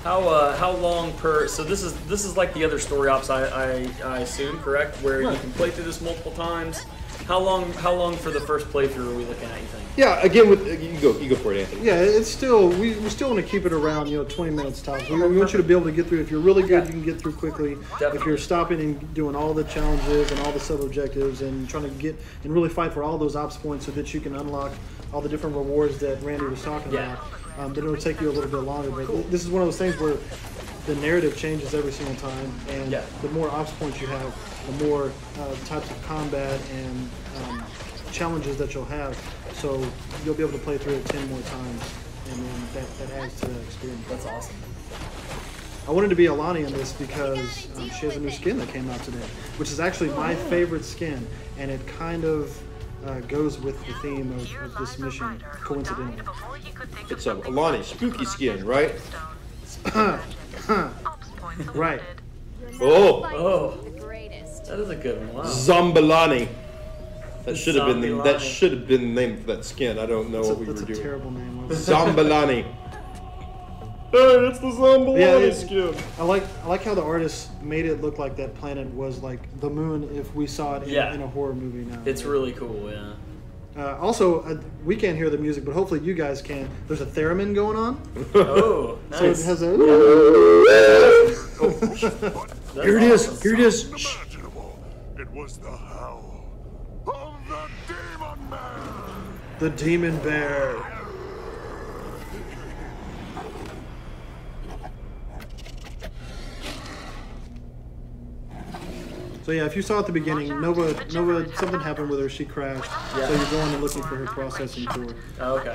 How long per? So this is like the other story ops, I assume, correct? Where you can play through this multiple times. How long for the first playthrough are we looking at, you think? Yeah, again, you go for it, Anthony. Yeah, it's still we still want to keep it around 20 minutes tops. We want you to be able to get through. If you're really good, you can get through quickly. Definitely. If you're stopping and doing all the challenges and all the sub objectives and trying to get and really fight for all those ops points so that you can unlock all the different rewards that Randy was talking about, then it'll take you a little bit longer. But this is one of those things where the narrative changes every single time, and the more ops points you have, the more types of combat and challenges that you'll have. So you'll be able to play through it 10 more times, and then that adds to that experience. That's awesome. I wanted to be Alani in this because she has a new skin that came out today, which is actually my favorite skin, and it kind of goes with the theme of this mission, coincidentally. It's a Alani spooky skin, right? Right. Oh, that is a good one. Wow. Zombalani. That should have been the name for that skin. I don't know what we were doing. That's a terrible name. Zombalani. Hey, it's the Zombalani skin. I like how the artist made it look like that planet was like the moon if we saw it in a horror movie now. It's really cool, yeah. Also, we can't hear the music, but hopefully you guys can. There's a theremin going on. Oh, nice. So it has a... Here it is. Awesome. Here it is. Unimaginable. It was the howl of the demon man. The demon bear. So yeah, if you saw at the beginning, Nova, something happened with her. She crashed. Yeah. So you're going and looking for her processing core. Oh, okay.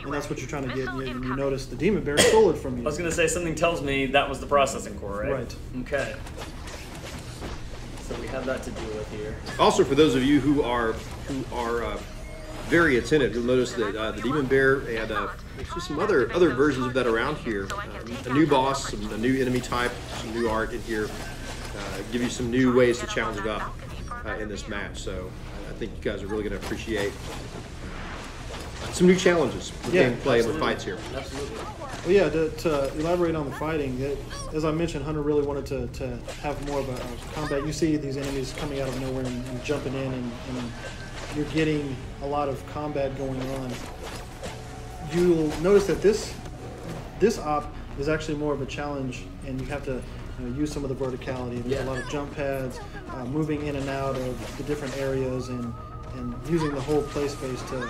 And that's what you're trying to get. And you notice the demon bear stole it from you. I was gonna say something tells me that was the processing core, right? Right. Okay. So we have that to deal with here. Also, for those of you who are very attentive, you'll notice that the demon bear and there's just some other versions of that around here. A new boss, a new enemy type, some new art in here. Give you some new ways to challenge it up in this match. So I think you guys are really going to appreciate some new challenges with gameplay and the fights here. Absolutely. Well, yeah, to elaborate on the fighting, as I mentioned, Hunter really wanted to have more of a combat. You see these enemies coming out of nowhere and jumping in, and you're getting a lot of combat going on. You'll notice that this op is actually more of a challenge, and you have to use some of the verticality. There's a lot of jump pads, moving in and out of the different areas, and using the whole play space to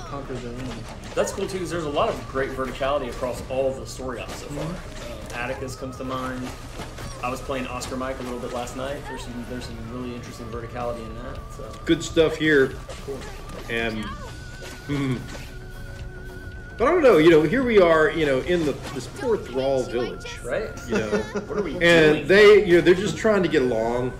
conquer the enemy. That's cool too, because there's a lot of great verticality across all of the story ops so far. Atticus comes to mind. I was playing Oscar Mike a little bit last night. There's some really interesting verticality in that. So Good stuff here. cool. And but I don't know, here we are, in this poor Thrall village, Right? What are we and doing? they're just trying to get along.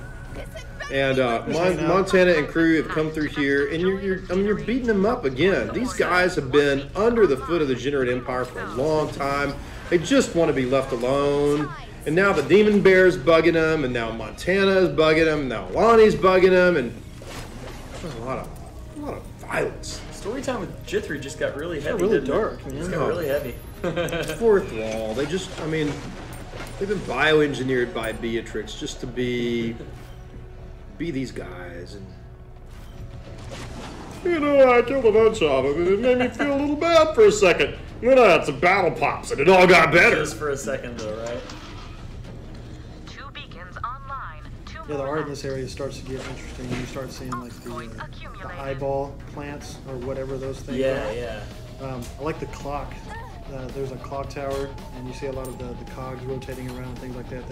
And Montana and crew have come through here, and you're beating them up again. These guys have been under the foot of the Degenerate Empire for a long time. They just want to be left alone. And now the Demon Bear's bugging them, and now Montana's bugging them, and now Lonnie's bugging them, and there's a lot of violence. Story time with Jithri just got really heavy. really didn't it? dark, man. It just got really heavy. Poor Thrall. They've been bioengineered by Beatrix just to be these guys, and I killed a bunch of them, and it made me feel a little bad for a second. Then I had some Battlepops, and it all got better. Just for a second, though, right? 2 beacons online. 2 Yeah, the art in this area starts to get interesting. You start seeing like the eyeball plants or whatever those things are. Yeah. I like the clock. There's a clock tower, and you see a lot of the cogs rotating around and things like that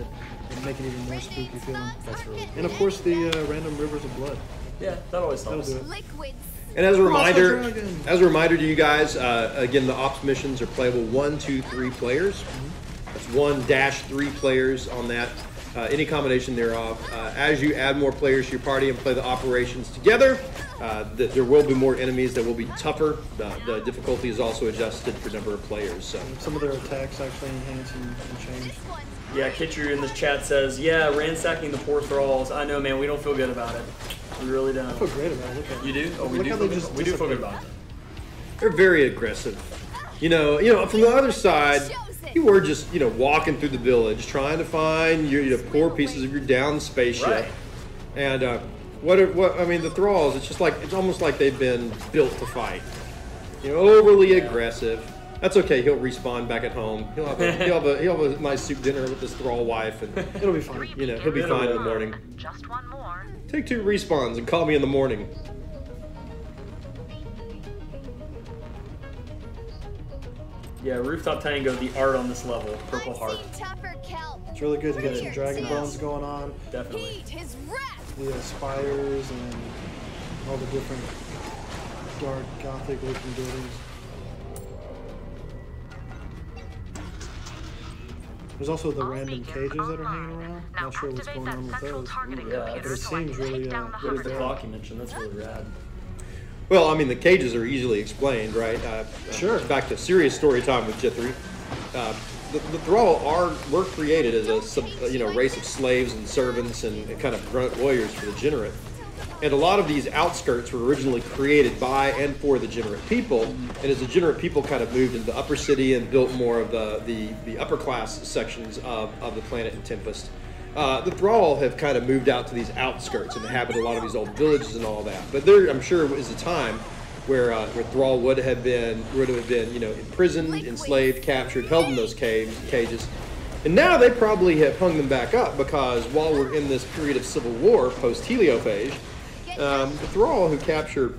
make it even more spooky feeling. That's really cool. And of course, the random rivers of blood. Yeah, that always That'll helps. do it. Liquids. And as a reminder, Dragon. to you guys, again, the ops missions are playable 1, 2, 3 players. That's 1-3 players on that. Any combination thereof. As you add more players to your party and play the operations together, there will be more enemies that will be tougher. The difficulty is also adjusted for number of players. So Some of their attacks actually enhance and change. Yeah, Kitcher in this chat says, yeah, ransacking the poor thralls. I know, man, we don't feel good about it. We really don't. I feel great about it. Look at You do? Oh, we Look do. how Feel they good. just We do feel good dissipate. about it. they're very aggressive. From the other side, you were just walking through the village trying to find your poor pieces of your downed spaceship. Right. And the thralls, it's almost like they've been built to fight. Overly aggressive. That's okay. He'll respawn back at home. He'll have a nice soup dinner with his thrall wife, and It'll be fine. he'll be fine in the morning. Just 1 more. Take 2 respawns and call me in the morning. Yeah, Rooftop Tango, the art on this level, Purple Heart. I've seen tougher kelp. It's really good to get some Here, dragon see bones us. going on. Definitely. Heat his wrath. The spires and all the different dark gothic looking buildings. There's also the random cages that are hanging around. Not sure what's going on with those. Yeah, But it seems really There's the bad. clock you mentioned. That's really rad. Well, the cages are easily explained, right? Sure. Back to serious story time with Jithri. The Thrall were created as a race of slaves and servants and kind of grunt warriors for the Degenerate. And a lot of these outskirts were originally created by and for the Degenerate people. And as the Degenerate people kind of moved into the upper city and built more of the upper class sections of the planet in Tempest, the Thrall have kind of moved out to these outskirts and inhabit a lot of these old villages and all that. But there, I'm sure, is a time where Thrall would have been imprisoned, enslaved, captured, held in those cages. And now they probably have hung them back up because while we're in this period of civil war post-Heliophage, the Thrall who capture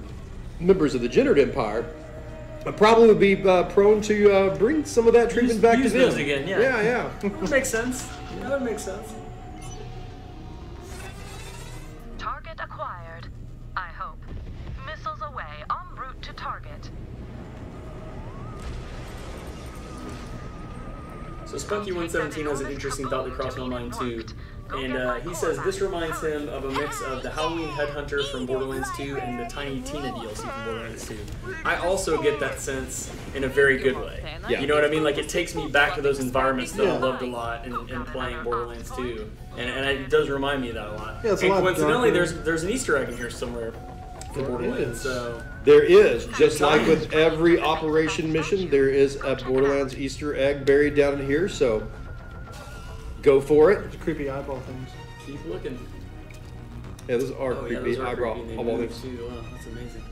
members of the Gendered Empire probably would be prone to bring some of that treatment back to them. Use those again, yeah. Yeah. That makes sense. That makes sense. Target acquired. I hope. Missiles away, en route to target. So Spunky117 has an interesting thought that crossed my mind too. And he says this reminds him of a mix of the Halloween Headhunter from Borderlands 2 and the Tiny Tina DLC from Borderlands 2. I also get that sense in a very good way. Yeah. You know what I mean? Like, it takes me back to those environments that I loved a lot in playing Borderlands 2. And it does remind me of that a lot. Yeah, it's and a lot coincidentally, darker. there's an Easter egg in here somewhere for Borderlands. So There is, just like with every operation mission, there is a Borderlands Easter egg buried down in here, so go for it. The creepy eyeball things. keep looking. Yeah, those are creepy those are eyebrow creepy. They eyeball move things. too. Wow, that's amazing.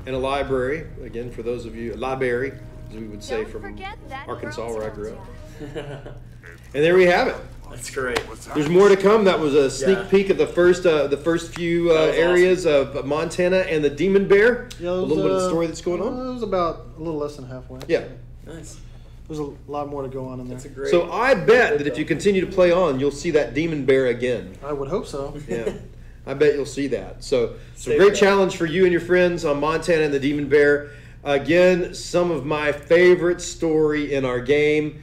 And a library, again, for those of you, a library, as we would say Don't from forget that Arkansas, girl where I told grew ya. up. And there we have it. That's great. There's more to come. That was a sneak Yeah. peek of the first few That was areas of Montana and the Demon Bear. Yeah, A little bit of the story that's going on. It was about a little less than halfway. Yeah. Nice. There's a lot more to go on in there. That's a great. So I bet that if you continue to play on, you'll see that Demon Bear again. I would hope so. Yeah. I bet you'll see that. So it's a Save great that. challenge for you and your friends on Montana and the Demon Bear. Again, some of my favorite story in our game.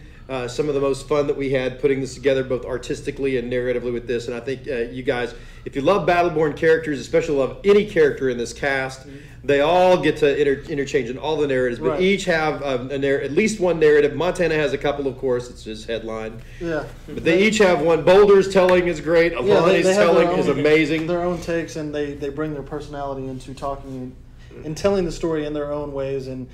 Some of the most fun that we had putting this together, both artistically and narratively with this. And I think you guys, if you love Battleborn characters, especially love any character in this cast, they all get to interchange in all the narratives, but Right. each have at least one narrative. Montana has a couple, of course. It's just headline. Yeah. But they each have one. Boulder's telling is great. Alani's they have telling their is own- amazing. Their own takes, and they bring their personality into talking and telling the story in their own ways. And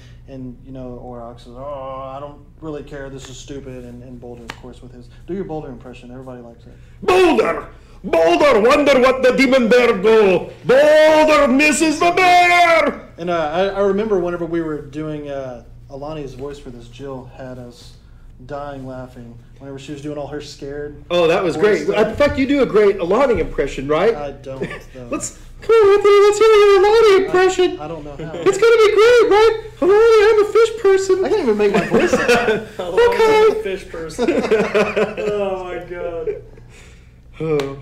you know, Auroch says, "Oh, I don't really care. This is stupid." And Boulder, of course, with his do your Boulder impression. Everybody likes it. Boulder! Boulder, wonder what the Demon Bear do. Boulder misses the bear! And I remember whenever we were doing Alani's voice for this, Jill had us dying laughing whenever she was doing all her scared. Oh, that was voice great. stuff. In fact, you do a great Alani impression, right? I don't. Though. Come on, Anthony, let's hear your Alani impression. I don't know how. It's gonna be great, right? Alani, I'm a fish person. I can't even make my voice up. Okay. Fish person. Oh my god.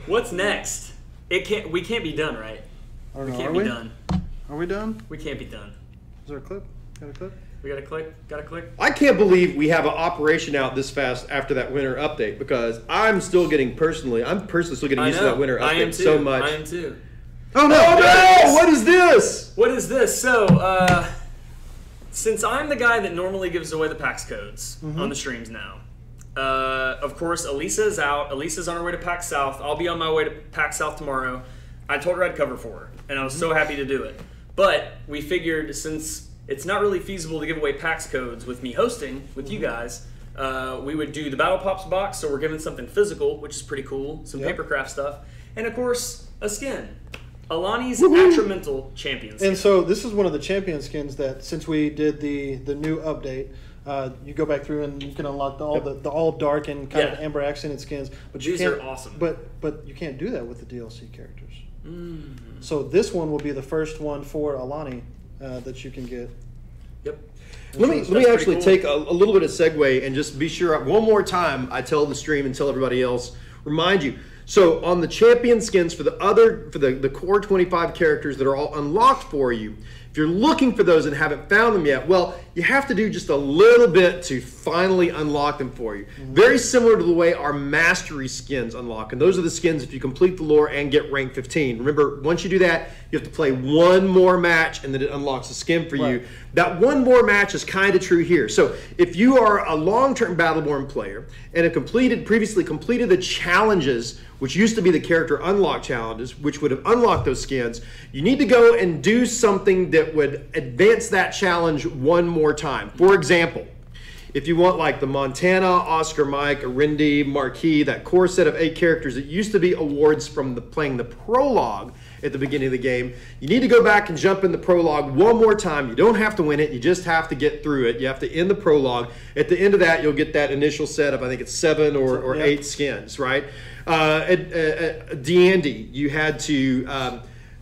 What's next? We can't be done, right? I don't We know. can't Are be we? done. Are we done? We can't be done. Is there a clip? Got a clip? We gotta click. Gotta click. I can't believe we have an operation out this fast after that winter update because I'm personally still getting used to that winter I am update too. so much. I am too. Oh no! What is this? What is this? So, since I'm the guy that normally gives away the PAX codes on the streams now, of course, Elisa is out. Elisa's on her way to PAX South. I'll be on my way to PAX South tomorrow. I told her I'd cover for her, and I was so happy to do it. But we figured since it's not really feasible to give away PAX codes with me hosting with you guys, we would do the Battlepops box, so we're giving something physical, which is pretty cool, some papercraft stuff, and of course, a skin. Alani's Atramental Champion skin. And so this is one of the champion skins that since we did the new update, you go back through and you can unlock the all dark and kind of amber accented skins. But These you are can't, awesome. But you can't do that with the DLC characters. So this one will be the first one for Alani that you can get. Yep. Let me pretty actually cool. take a little bit of segue and just be sure one more time I tell the stream and tell everybody else, remind you. So on the champion skins for the core 25 characters that are all unlocked for you, if you're looking for those and haven't found them yet, well, you have to do just a little bit to finally unlock them for you. Very similar to the way our mastery skins unlock. And those are the skins if you complete the lore and get rank 15. Remember, once you do that, you have to play one more match and then it unlocks the skin for you. That one more match is kind of true here. So if you are a long-term Battleborn player and have previously completed the challenges, which used to be the character unlock challenges, which would have unlocked those skins, you need to go and do something that would advance that challenge one more time. For example, if you want like the Montana, Oscar, Mike, Arendi, Marquis, that core set of 8 characters that used to be awards from playing the prologue at the beginning of the game. You need to go back and jump in the prologue one more time. You don't have to win it. You just have to get through it. You have to end the prologue. At the end of that, you'll get that initial set of, I think it's 7 or 8 skins, right? At D&D, you had to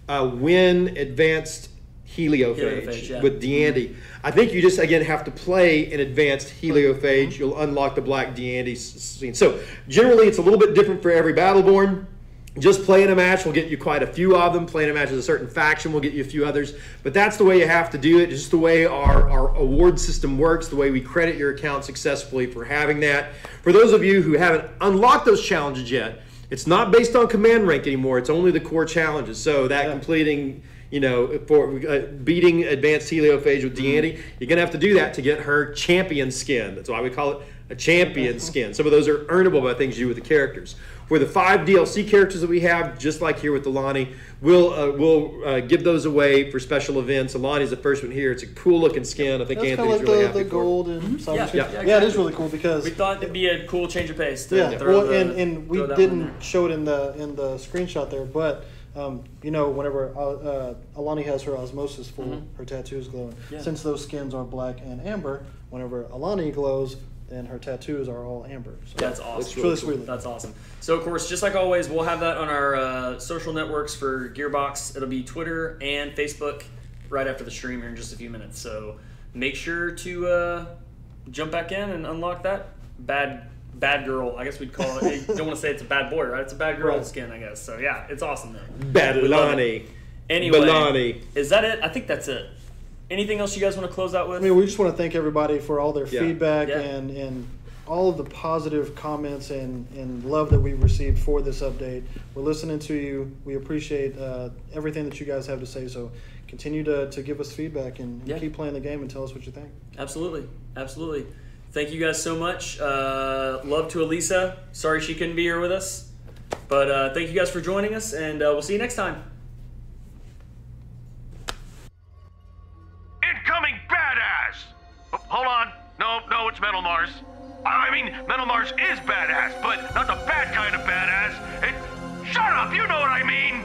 win advanced heliophage with D&D. I think you just, again, have to play an advanced heliophage. You'll unlock the black D&D scene. So generally, it's a little bit different for every Battleborn. Just playing a match will get you quite a few of them. Playing a match with a certain faction will get you a few others. But that's the way you have to do it. It's just the way our award system works, the way we credit your account successfully for having that. For those of you who haven't unlocked those challenges yet, it's not based on command rank anymore. It's only the core challenges. So that completing, you know, for beating advanced heliophage with D&D, you're going to have to do that to get her champion skin. That's why we call it a champion skin. Some of those are earnable by things you do with the characters. For the 5 DLC characters that we have, just like here with Alani, we'll give those away for special events. Alani's the first one here. It's a cool looking skin. I think That's Anthony's like really happy the for. gold and exactly. it is really cool because we thought it'd be a cool change of pace. And we didn't show it in the screenshot there, but you know, whenever Alani has her osmosis full, her tattoo is glowing. Since those skins are black and amber, whenever Alani glows, then her tattoos are all amber. So that's awesome. It's really sweet. That's awesome. So, of course, just like always, we'll have that on our social networks for Gearbox. It'll be Twitter and Facebook right after the stream here in just a few minutes. So make sure to jump back in and unlock that bad girl. I guess we'd call it. You don't want to say it's a bad boy, right? It's a bad girl skin, I guess. So, yeah, it's awesome, though. Badalani. Anyway, Balani. Is that it? I think that's it. Anything else you guys want to close out with? I mean, we just want to thank everybody for all their feedback and all of the positive comments and love that we've received for this update. We're listening to you. We appreciate everything that you guys have to say. So continue to give us feedback and keep playing the game and tell us what you think. Absolutely. Absolutely. Thank you guys so much. Love to Elisa. Sorry she couldn't be here with us. But thank you guys for joining us, and we'll see you next time. Incoming badass! Oh, hold on. No, it's Metal Mars. I mean, Metal Mars is badass, but not the bad kind of badass. Shut up, you know what I mean!